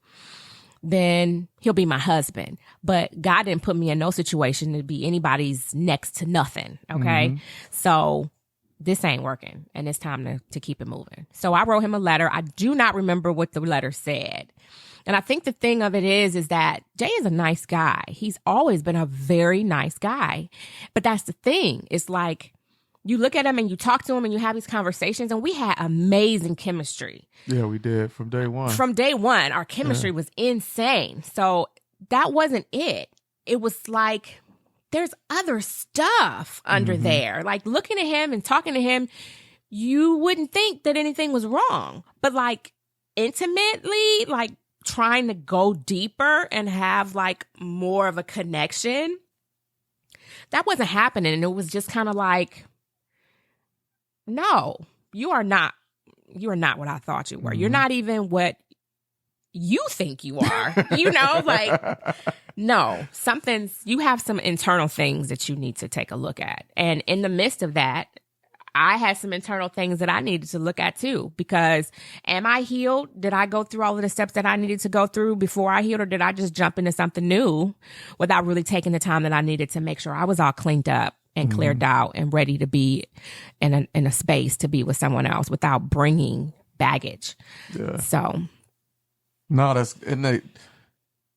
Speaker 2: then he'll be my husband. But God didn't put me in no situation to be anybody's next to nothing. Okay. So this ain't working and it's time to keep it moving. So I wrote him a letter. I do not remember what the letter said. And I think the thing of it is that Jay is a nice guy. He's always been a very nice guy. But that's the thing. It's like you look at him and you talk to him and you have these conversations and we had amazing chemistry.
Speaker 1: Yeah, we did from day one.
Speaker 2: From day one, our chemistry was insane. So that wasn't it. It was like there's other stuff under there. Like looking at him and talking to him, you wouldn't think that anything was wrong. But like intimately, like trying to go deeper and have like more of a connection, that wasn't happening. And it was just kind of like, no, you are not what I thought you were. You're not even what you think you are, like, no, you have some internal things that you need to take a look at. And in the midst of that, I had some internal things that I needed to look at too, because am I healed? Did I go through all of the steps that I needed to go through before I healed, or did I just jump into something new without really taking the time that I needed to make sure I was all cleaned up and cleared out and ready to be in a space to be with someone else without bringing baggage?
Speaker 1: Yeah.
Speaker 2: So.
Speaker 1: No,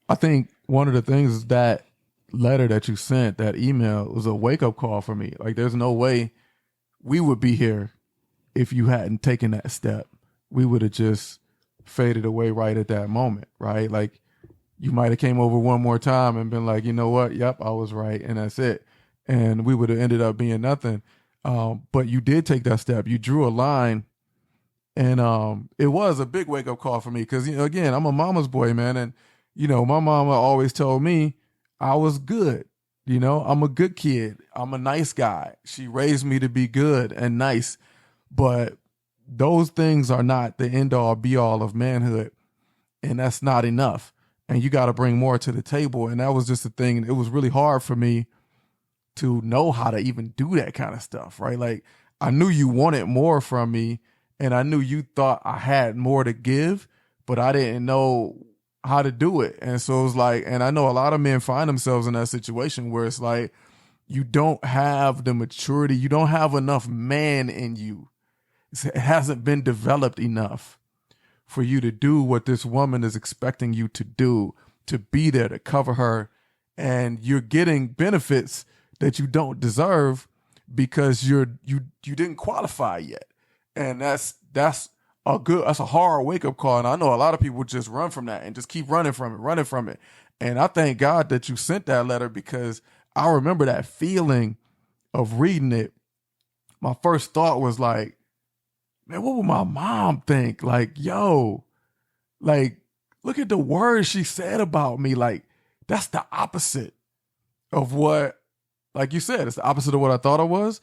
Speaker 1: I think one of the things is that letter that you sent, that email, was a wake-up call for me. Like, there's no way we would be here if you hadn't taken that step. We would have just faded away right at that moment, right? Like, you might have came over one more time and been like, you know what? Yep, I was right, and that's it. And we would have ended up being nothing. But you did take that step. You drew a line. And it was a big wake-up call for me because, again, I'm a mama's boy, man. And, my mama always told me I was good. I'm a good kid. I'm a nice guy. She raised me to be good and nice. But those things are not the end-all, be-all of manhood. And that's not enough. And you got to bring more to the table. And that was just the thing. It was really hard for me to know how to even do that kind of stuff, right? Like, I knew you wanted more from me. And I knew you thought I had more to give, but I didn't know how to do it. And so it was like, and I know a lot of men find themselves in that situation where it's like, you don't have the maturity, you don't have enough man in you. It hasn't been developed enough for you to do what this woman is expecting you to do, to be there, to cover her. And you're getting benefits that you don't deserve because you didn't qualify yet. And that's a hard wake up call. And I know a lot of people just run from that and just keep running from it. And I thank God that you sent that letter because I remember that feeling of reading it. My first thought was like, man, what would my mom think? Like, yo, like, look at the words she said about me. Like, that's the opposite of what, like you said, it's the opposite of what I thought I was.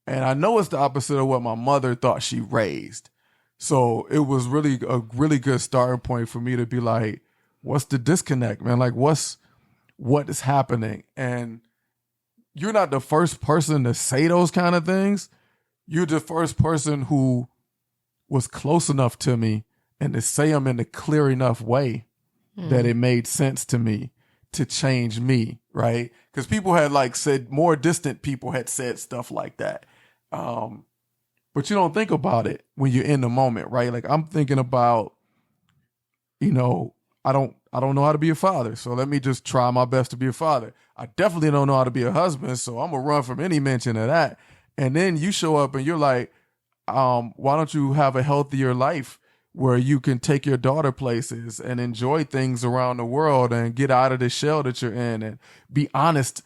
Speaker 1: And I know it's the opposite of what my mother thought she raised. So it was really a really good starting point for me to be like, what's the disconnect, man? Like, what is happening? And you're not the first person to say those kind of things. You're the first person who was close enough to me and to say them in a clear enough way that it made sense to me to change me, right? Because people had said, more distant people had said stuff like that. But you don't think about it when you're in the moment, right? Like, I'm thinking about, I don't know how to be a father, so let me just try my best to be a father. I definitely don't know how to be a husband, so I'm gonna run from any mention of that. And then you show up and you're like, why don't you have a healthier life where you can take your daughter places and enjoy things around the world and get out of the shell that you're in and be honest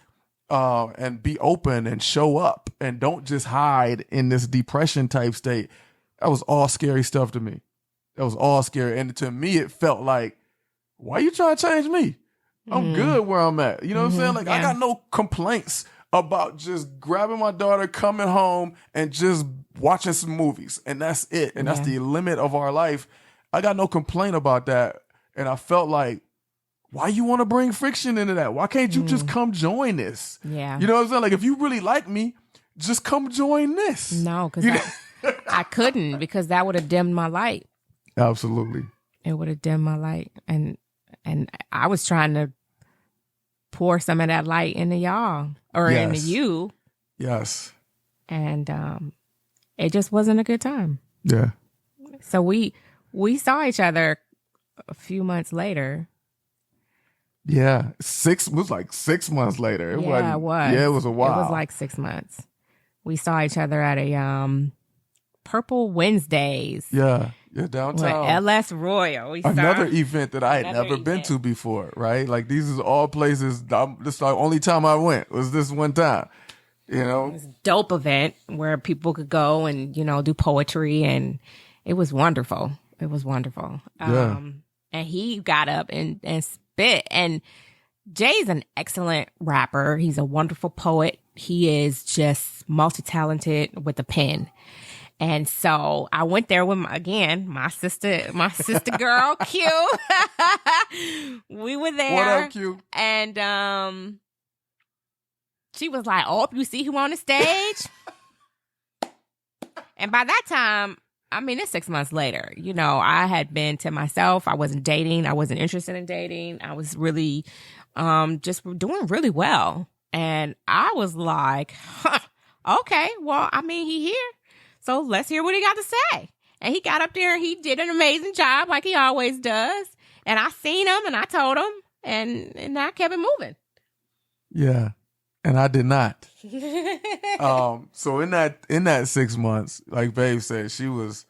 Speaker 1: and be open and show up and don't just hide in this depression type state. That was all scary stuff to me. That was all scary. And to me, it felt like, why you trying to change me? I'm good where I'm at. You know what I'm saying? Like, I got no complaints about just grabbing my daughter, coming home, and just watching some movies. And that's it. And that's the limit of our life. I got no complaint about that. And I felt like, why you want to bring friction into that? Why can't you just come join this?
Speaker 2: Yeah.
Speaker 1: You know what I'm saying? Like, if you really like me, just come join this.
Speaker 2: No, because I couldn't, because that would have dimmed my light.
Speaker 1: Absolutely.
Speaker 2: It would have dimmed my light. And I was trying to pour some of that light into y'all or into you.
Speaker 1: Yes.
Speaker 2: And it just wasn't a good time.
Speaker 1: Yeah.
Speaker 2: So we saw each other a few months later.
Speaker 1: Yeah. It was like 6 months later. It was. Yeah, it was a while.
Speaker 2: It was like 6 months. We saw each other at a Purple Wednesdays.
Speaker 1: Yeah. Yeah, downtown.
Speaker 2: With LS Royal.
Speaker 1: Another event that I had never been to before, right? Like, these is all places. This is the only time I went was this one time. You know?
Speaker 2: It was a dope event where people could go and, do poetry, and it was wonderful. It was wonderful.
Speaker 1: Yeah.
Speaker 2: And he got up and spit. And Jay's an excellent rapper. He's a wonderful poet. He is just multi-talented with a pen. And so I went there with my sister girl, Q. We were there.
Speaker 1: What up, Q?
Speaker 2: And she was like, "Oh, you see who on the stage?" And by that time, I mean, it's 6 months later. I had been to myself. I wasn't dating. I wasn't interested in dating. I was really just doing really well. And I was like, okay, well, I mean, he here. So let's hear what he got to say. And he got up there and he did an amazing job like he always does. And I seen him and I told him and I kept it moving.
Speaker 1: Yeah. And I did not. So in that 6 months, like Babe said, she was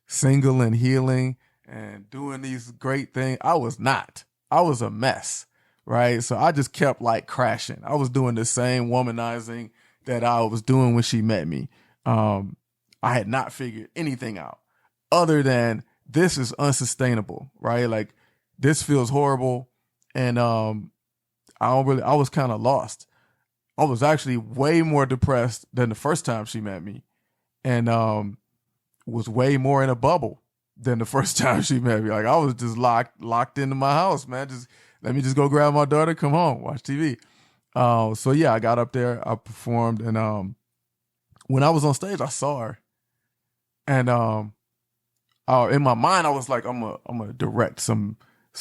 Speaker 1: single and healing and doing these great things. I was not. I was a mess. Right. So I just kept like crashing. I was doing the same womanizing that I was doing when she met me. I had not figured anything out other than this is unsustainable, right? Like, this feels horrible. And I was kind of lost. I was actually way more depressed than the first time she met me, and was way more in a bubble than the first time she met me. Like, I was just locked into my house, man. Just let me just go grab my daughter, come home, watch TV. So yeah, I got up there, I performed, and when I was on stage, I saw her. And in my mind, I was like, I'm gonna direct some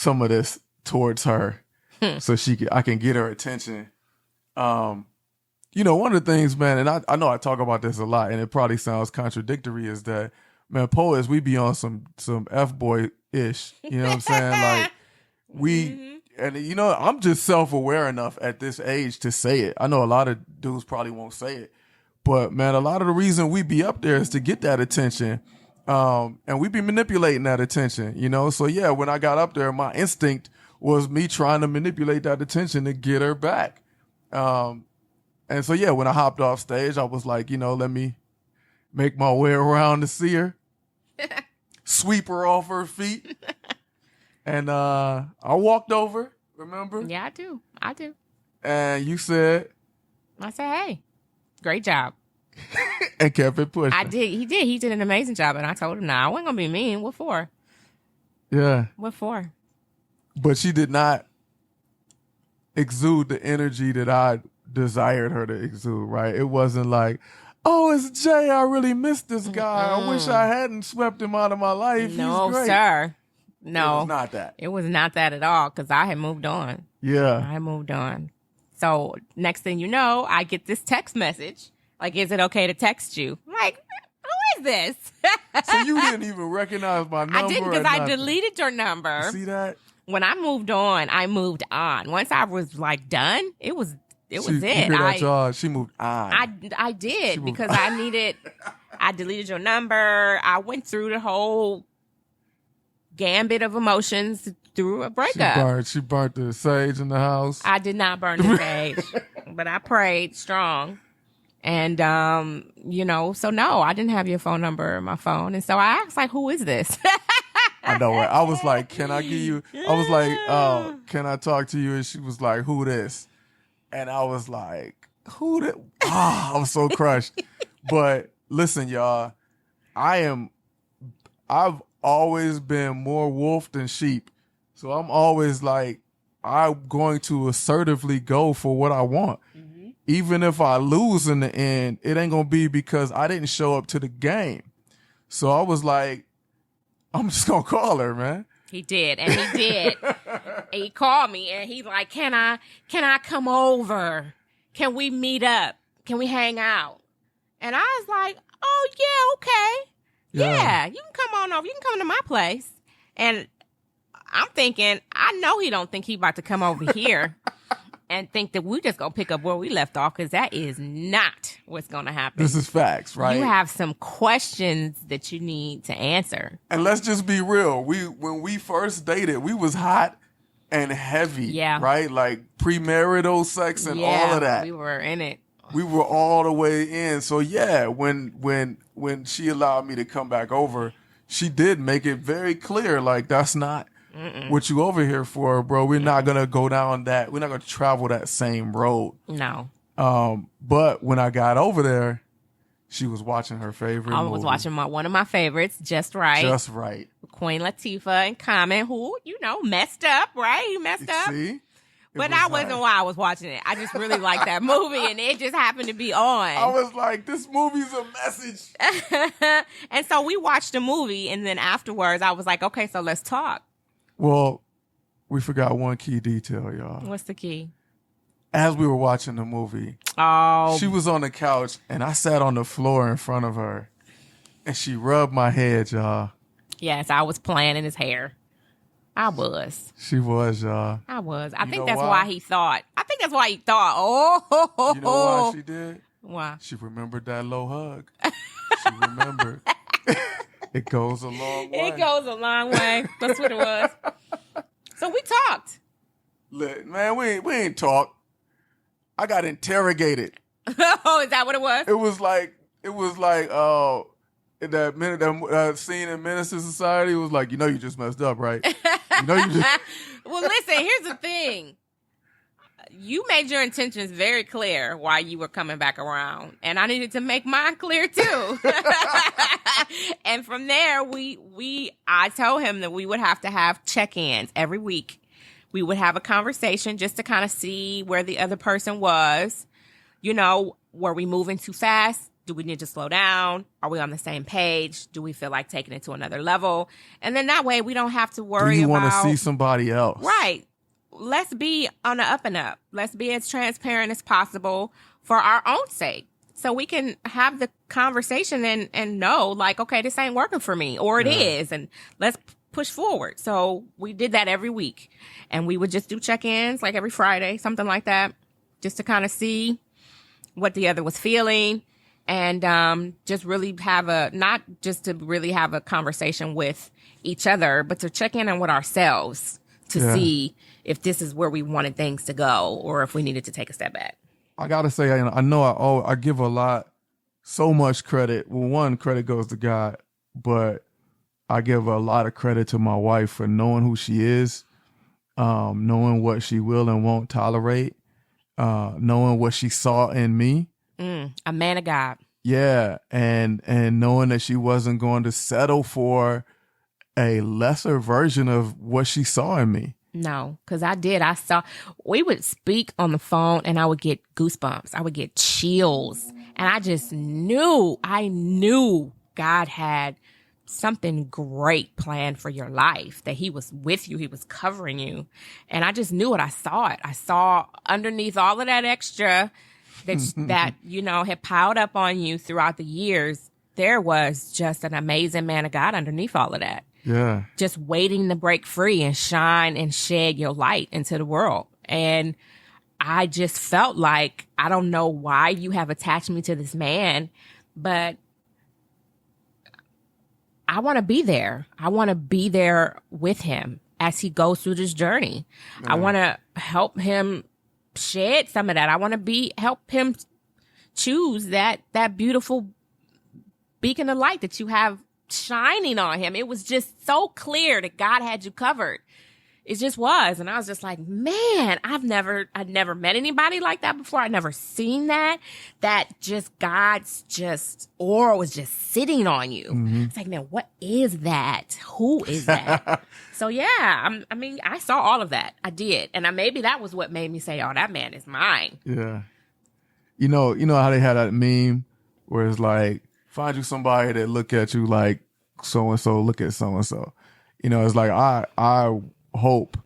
Speaker 1: of this towards her, so I can get her attention. One of the things, man, and I know I talk about this a lot, and it probably sounds contradictory, is that, man, poets, we be on some F-boy ish. You know what I'm saying? Like, and I'm just self-aware enough at this age to say it. I know a lot of dudes probably won't say it. But, man, a lot of the reason we be up there is to get that attention. And we be manipulating that attention, So, yeah, when I got up there, my instinct was me trying to manipulate that attention to get her back. And so, yeah, when I hopped off stage, I was like, let me make my way around to see her, sweep her off her feet. And I walked over, remember?
Speaker 2: Yeah, I do.
Speaker 1: And you said?
Speaker 2: I said, hey. Great job.
Speaker 1: And kept it pushing.
Speaker 2: I did. He did an amazing job. And I told him, I wasn't going to be mean. What for?
Speaker 1: Yeah.
Speaker 2: What for?
Speaker 1: But she did not exude the energy that I desired her to exude, right? It wasn't like, oh, it's Jay. I really miss this guy. I wish I hadn't swept him out of my life.
Speaker 2: No,
Speaker 1: He's great.
Speaker 2: Sir. No.
Speaker 1: It was not that.
Speaker 2: It was not that at all, because I had moved on.
Speaker 1: Yeah.
Speaker 2: I moved on. So next thing you know, I get this text message. Like, is it okay to text you? I'm like, who is this?
Speaker 1: So you didn't even recognize my number?
Speaker 2: I didn't, because I deleted your number.
Speaker 1: You see that?
Speaker 2: When I moved on, I moved on. Once I was like done, it was it was it.
Speaker 1: You hear that, y'all? She moved on.
Speaker 2: I did because I deleted your number. I went through the whole gambit of emotions through a breakup.
Speaker 1: She burnt the sage in the house.
Speaker 2: I did not burn the sage, but I prayed strong. And, so no, I didn't have your phone number in my phone. And so I asked, like, who is this?
Speaker 1: I know it. I was like, can I give you, I was like, can I talk to you? And she was like, who this? And I was like, who that? I was so crushed. But listen, y'all, I've always been more wolf than sheep. So I'm always like, I'm going to assertively go for what I want. Mm-hmm. Even if I lose in the end, it ain't going to be because I didn't show up to the game. So I was like, I'm just going to call her, man.
Speaker 2: He did. And he did. He called me and he's like, can I come over? Can we meet up? Can we hang out? And I was like, oh, yeah, okay. Yeah, you can come on over. You can come to my place. And I'm thinking, I know he don't think he about to come over here and think that we just going to pick up where we left off, because that is not what's going to happen.
Speaker 1: This is facts, right?
Speaker 2: You have some questions that you need to answer.
Speaker 1: And let's just be real. When we first dated, we was hot and heavy, right? Like premarital sex and all of that.
Speaker 2: We were in it.
Speaker 1: We were all the way in. So yeah, when she allowed me to come back over, she did make it very clear, like, that's not what you over here for, bro. We're not going to go down that. We're not going to travel that same road.
Speaker 2: No.
Speaker 1: But when I got over there, she was watching her favorite movie.
Speaker 2: I was watching one of my favorites, Just Right.
Speaker 1: Just Right.
Speaker 2: Queen Latifah and Common, who, messed up, right? He messed up.
Speaker 1: See?
Speaker 2: But that wasn't why I was watching it. I just really liked that movie, and it just happened to be on.
Speaker 1: I was like, this movie's a message.
Speaker 2: And so we watched the movie, and then afterwards, I was like, okay, so let's talk.
Speaker 1: Well, we forgot one key detail, y'all.
Speaker 2: What's the key?
Speaker 1: As we were watching the movie, she was on the couch, and I sat on the floor in front of her, and she rubbed my head, y'all.
Speaker 2: Yes, I was playing in his hair. I was.
Speaker 1: She was, y'all.
Speaker 2: I was. I think that's why he thought. Oh.
Speaker 1: You know why she did?
Speaker 2: Why?
Speaker 1: She remembered that low hug. She remembered. It goes a long way.
Speaker 2: It goes a long way. That's what it was. So we talked.
Speaker 1: Man, we ain't talked. I got interrogated.
Speaker 2: Oh, is that what it was?
Speaker 1: It was like, that scene in Menace to Society was like, you just messed up, right?
Speaker 2: Well, listen, here's the thing. You made your intentions very clear why you were coming back around, and I needed to make mine clear too. And from there, I told him that we would have to have check-ins every week. We would have a conversation just to kind of see where the other person was. Were we moving too fast? Do we need to slow down? Are we on the same page? Do we feel like taking it to another level? And then that way we don't have to worry about...
Speaker 1: Do you want to see somebody else?
Speaker 2: Right. Let's be on the up and up. Let's be as transparent as possible for our own sake. So we can have the conversation and know, like, okay, this ain't working for me, or it is, and let's push forward. So we did that every week. And we would just do check-ins, like every Friday, something like that, just to kind of see what the other was feeling. And just really not just to really have a conversation with each other, but to check in on with ourselves to see if this is where we wanted things to go or if we needed to take a step back.
Speaker 1: I got to say, I know I give so much credit. Well, one, credit goes to God, but I give a lot of credit to my wife for knowing who she is, knowing what she will and won't tolerate, knowing what she saw in me.
Speaker 2: A man of God. Yeah.
Speaker 1: And knowing that she wasn't going to settle for a lesser version of what she saw in me.
Speaker 2: No, because we would speak on the phone and I would get goosebumps. I would get chills. And I just knew God had something great planned for your life, that he was with you. He was covering you. And I just knew it. I saw it. I saw underneath all of that extra that had piled up on you throughout the years, there was just an amazing man of God underneath all of that.
Speaker 1: Yeah.
Speaker 2: Just waiting to break free and shine and shed your light into the world. And I just felt like, I don't know why you have attached me to this man, but I want to be there. I want to be there with him as he goes through this journey. I want to help him shed some of that. I want to help him choose that beautiful beacon of light that you have shining on him. It was just so clear that God had you covered. It just was. And I was just like, man, I'd never met anybody like that before. I'd never seen that just God's just aura was just sitting on you. Mm-hmm. It's like, man, what is that? Who is that? So yeah, I mean, I saw all of that. I did. And maybe that was what made me say, oh, that man is mine.
Speaker 1: Yeah. You know how they had that meme where it's like, find you somebody that look at you like so-and-so look at so-and-so. It's like, I hope,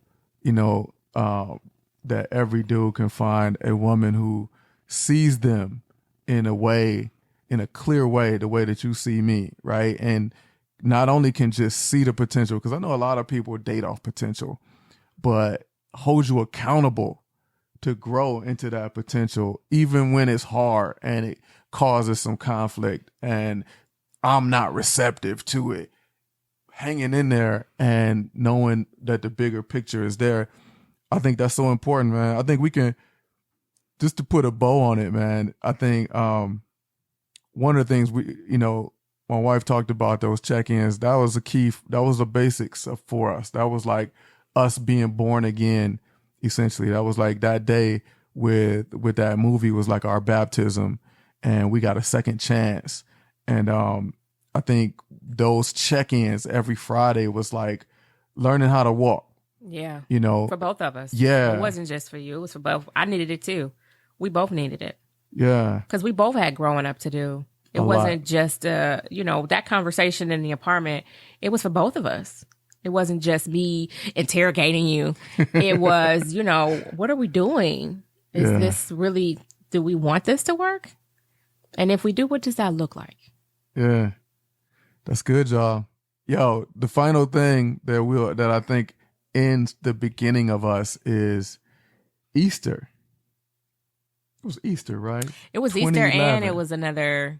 Speaker 1: that every dude can find a woman who sees them in a clear way, the way that you see me, right? And not only can just see the potential, because I know a lot of people date off potential, but hold you accountable to grow into that potential, even when it's hard and it causes some conflict and I'm not receptive to it. Hanging in there and knowing that the bigger picture is there. I think that's so important, man. I think we can, just to put a bow on it, man, I think one of the things my wife talked about those check-ins, that was a key, that was the basics for us. That was like us being born again, essentially. That was like that day with that movie was like our baptism, and we got a second chance. And I think those check-ins every Friday was like learning how to walk.
Speaker 2: Yeah. For both of us.
Speaker 1: Yeah.
Speaker 2: It wasn't just for you. It was for both. I needed it too. We both needed it.
Speaker 1: Yeah.
Speaker 2: Because we both had growing up to do. It wasn't just, that conversation in the apartment. It was for both of us. It wasn't just me interrogating you. It was, what are we doing? Is this really, do we want this to work? And if we do, what does that look like?
Speaker 1: Yeah. That's good, y'all. Yo, the final thing that I think ends the beginning of us is Easter. It was Easter, right?
Speaker 2: It was Easter, and it was another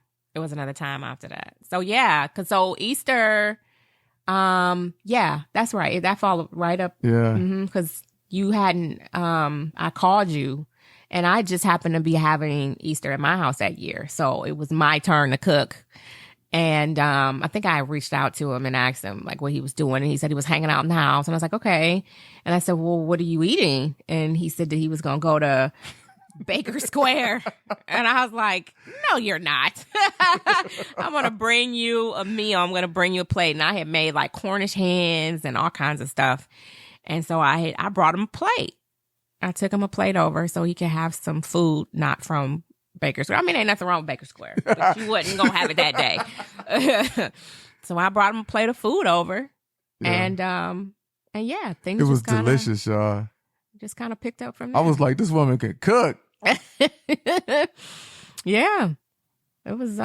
Speaker 2: time after that. So yeah, so Easter, that's right. That followed right up.
Speaker 1: Yeah.
Speaker 2: Because you hadn't, I called you, and I just happened to be having Easter at my house that year. So it was my turn to cook. And I think I reached out to him and asked him like what he was doing. And he said he was hanging out in the house. And I was like, okay. And I said, well, what are you eating? And he said that he was going to go to Baker Square. And I was like, no, you're not. I'm going to bring you a meal. I'm going to bring you a plate. And I had made like Cornish hens and all kinds of stuff. And so I brought him a plate. I took him a plate over so he could have some food, not from Baker Square. I mean, ain't nothing wrong with Baker Square, but you wasn't gonna have it that day. So I brought him a plate of food over, and yeah, things.
Speaker 1: It was delicious, y'all.
Speaker 2: Just kind of picked up from there.
Speaker 1: I was like, this woman can cook.
Speaker 2: Yeah, it was.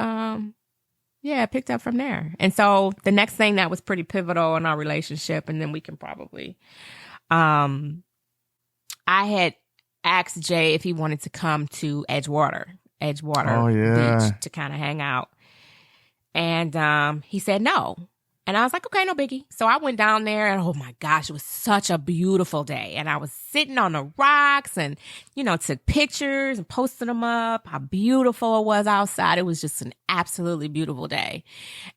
Speaker 2: Yeah, picked up from there. And so the next thing that was pretty pivotal in our relationship, and then we can probably, I had asked Jay if he wanted to come to Edgewater Beach to kind of hang out. And he said no. And I was like, okay, no biggie. So I went down there, and oh my gosh, it was such a beautiful day. And I was sitting on the rocks and, took pictures and posted them up, how beautiful it was outside. It was just an absolutely beautiful day.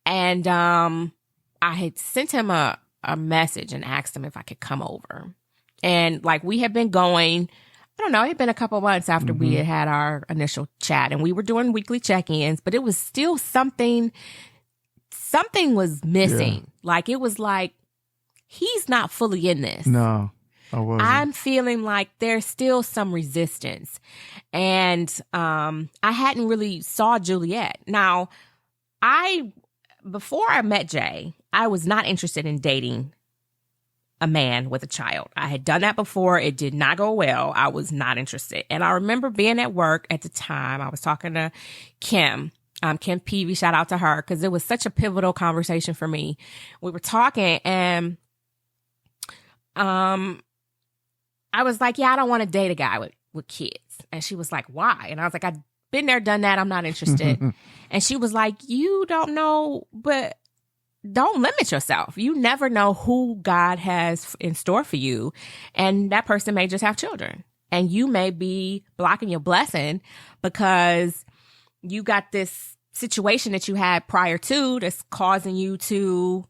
Speaker 2: And I had sent him a message and asked him if I could come over. And like we had been going, I don't know, it had been a couple of months after we had our initial chat, and we were doing weekly check-ins, but it was still something was missing. Yeah. Like, it was like, he's not fully in this.
Speaker 1: No, I wasn't.
Speaker 2: I'm feeling like there's still some resistance. And I hadn't really saw Juliet. Now, before I met Jay, I was not interested in dating a man with a child. I had done that before. It did not go well. I was not interested. And I remember being at work at the time. I was talking to Kim Peavy, shout out to her, because it was such a pivotal conversation for me. We were talking, and I was like, yeah, I don't want to date a guy with kids. And she was like, why? And I was like, I've been there, done that. I'm not interested. And she was like, you don't know, but don't limit yourself. You never know who God has in store for you. And that person may just have children. And you may be blocking your blessing because you got this situation that you had prior to that's causing you to,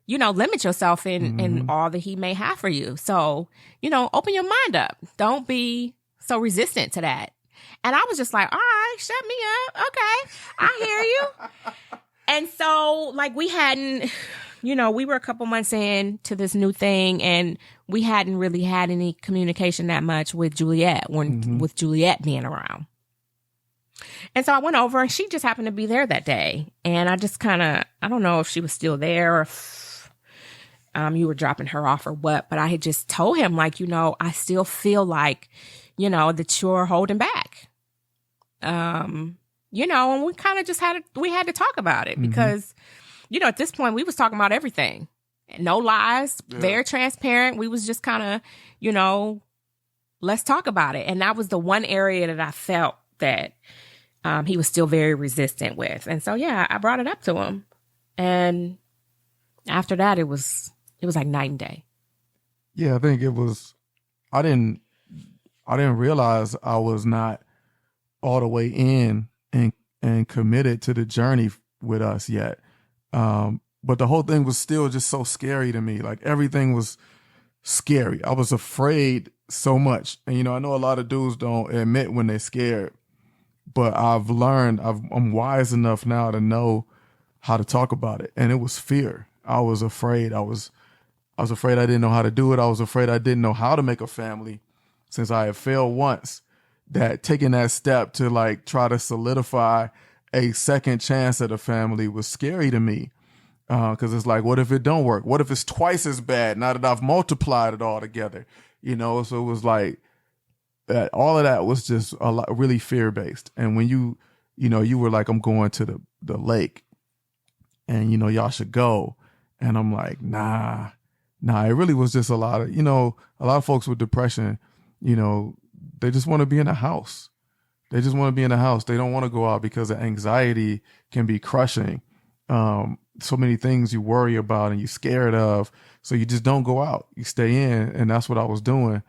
Speaker 2: you know, limit yourself in all that he may have for you. So, you know, open your mind up. Don't be so resistant to that. And I was just like, all right, shut me up. Okay, I hear you. And so, like, we hadn't, you know, we were a couple months in to this new thing, and we hadn't really had any communication that much with Juliet with Juliet being around. And so I went over, and she just happened to be there that day. And I just kind of, I don't know if she was still there or if you were dropping her off or what, but I had just told him, like, you know, I still feel like, you know, that you're holding back. You know, and we kind of just had to talk about it because, you know, at this point we was talking about everything. No lies, very transparent. We was just kind of, you know, let's talk about it. And that was the one area that I felt that he was still very resistant with. And so, yeah, I brought it up to him. And after that, it was like night and day.
Speaker 1: Yeah, I think it was, I didn't realize I was not all the way in and committed to the journey with us yet. But the whole thing was still just so scary to me. Like, everything was scary. I was afraid so much. And, you know, I know a lot of dudes don't admit when they're scared, but I've learned, I'm wise enough now to know how to talk about it. And it was fear. I was afraid. I was afraid I didn't know how to do it. I was afraid I didn't know how to make a family since I had failed once. That taking that step to, like, try to solidify a second chance at a family was scary to me. Cause it's like, what if it don't work? What if it's twice as bad now that I've multiplied it all together? You know? So it was like that. All of that was just a lot, really fear-based. And when you know, you were like, I'm going to the lake and, you know, y'all should go. And I'm like, nah, it really was just a lot of folks with depression, you know, they just want to be in a house. They just want to be in a house. They don't want to go out because the anxiety can be crushing. So many things you worry about and you're scared of. So you just don't go out. You stay in. And that's what I was doing.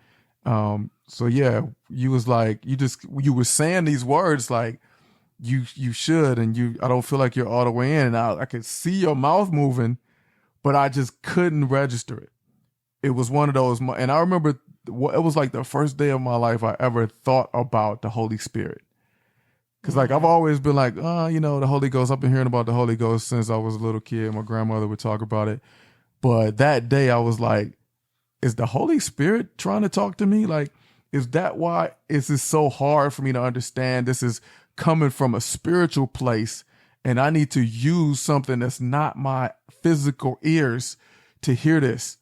Speaker 1: So yeah, you was like, you were saying these words like you should, and I don't feel like you're all the way in. And I could see your mouth moving, but I just couldn't register it. It was one of those. And I remember it was like the first day of my life I ever thought about the Holy Spirit. Cause like, I've always been like, you know, the Holy Ghost, I've been hearing about the Holy Ghost since I was a little kid. My grandmother would talk about it. But that day I was like, is the Holy Spirit trying to talk to me? Like, is that why is this so hard for me to understand? This is coming from a spiritual place and I need to use something that's not my physical ears to hear this.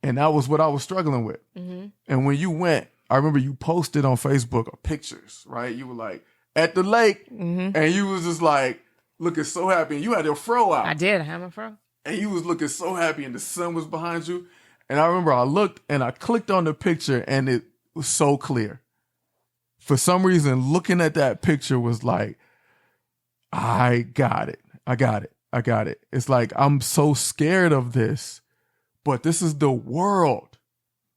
Speaker 1: And that was what I was struggling with. Mm-hmm. And when you went, I remember you posted on Facebook pictures, right? You were like at the lake and you was just like looking so happy. And you had your fro out.
Speaker 2: I did. I had my fro.
Speaker 1: And you was looking so happy and the sun was behind you. And I remember I looked and I clicked on the picture and it was so clear. For some reason, looking at that picture was like, I got it. It's like, I'm so scared of this, but this is the world.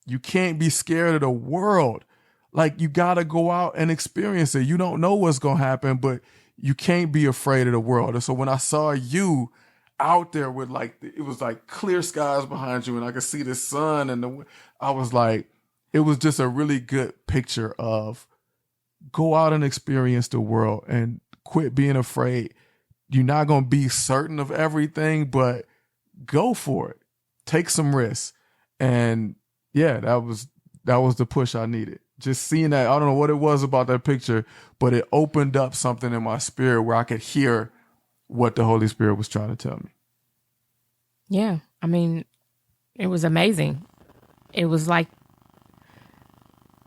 Speaker 1: You can't be scared of the world. Like, you got to go out and experience it. You don't know what's going to happen, but you can't be afraid of the world. And so when I saw you out there with like, it was like clear skies behind you and I could see the sun and I was like, it was just a really good picture of go out and experience the world and quit being afraid. You're not going to be certain of everything, but go for it. Take some risks. And yeah, that was the push I needed. Just seeing that, I don't know what it was about that picture, but it opened up something in my spirit where I could hear what the Holy Spirit was trying to tell me.
Speaker 2: Yeah. I mean, it was amazing. It was like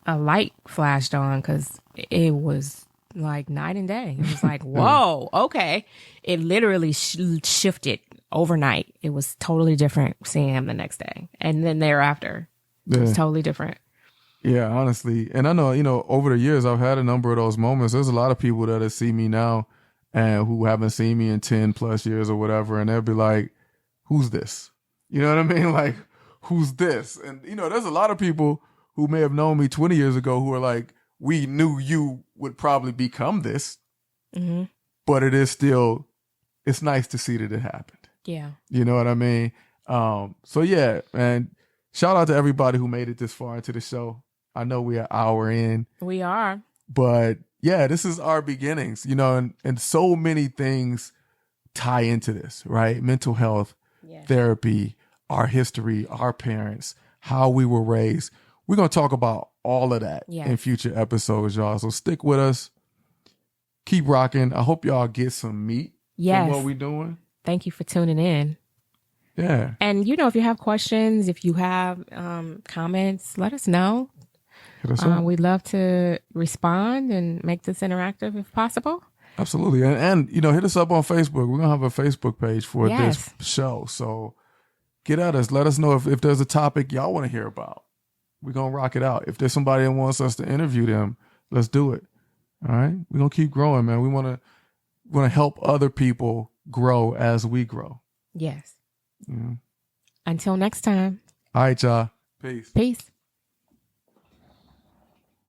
Speaker 2: a light flashed on because it was like night and day. It was like, whoa, okay. It literally shifted overnight. It was totally different seeing him the next day. And then thereafter, it was totally different.
Speaker 1: Yeah, honestly. And I know, over the years, I've had a number of those moments. There's a lot of people that see me now and who haven't seen me in 10 plus years or whatever. And they'll be like, who's this? You know what I mean? Like, who's this? And, there's a lot of people who may have known me 20 years ago who are like, we knew you would probably become this, but it's nice to see that it happened.
Speaker 2: Yeah.
Speaker 1: You know what I mean? So yeah, and shout out to everybody who made it this far into the show. I know we're an hour in.
Speaker 2: We are.
Speaker 1: But yeah, this is our beginnings, and so many things tie into this, right? Mental health, therapy, our history, our parents, how we were raised. We're going to talk about all of that in future episodes, y'all. So stick with us. Keep rocking. I hope y'all get some meat from what we're doing.
Speaker 2: Thank you for tuning in.
Speaker 1: Yeah.
Speaker 2: And, if you have questions, if you have comments, let us know. We'd love to respond and make this interactive if possible.
Speaker 1: Absolutely. And hit us up on Facebook. We're going to have a Facebook page for this show. So get at us. Let us know if there's a topic y'all want to hear about. We're going to rock it out. If there's somebody that wants us to interview them, let's do it. All right. We're going to keep growing, man. We want to help other people grow as we grow.
Speaker 2: Yes. Until next time.
Speaker 1: All right, y'all. Peace.
Speaker 2: Peace.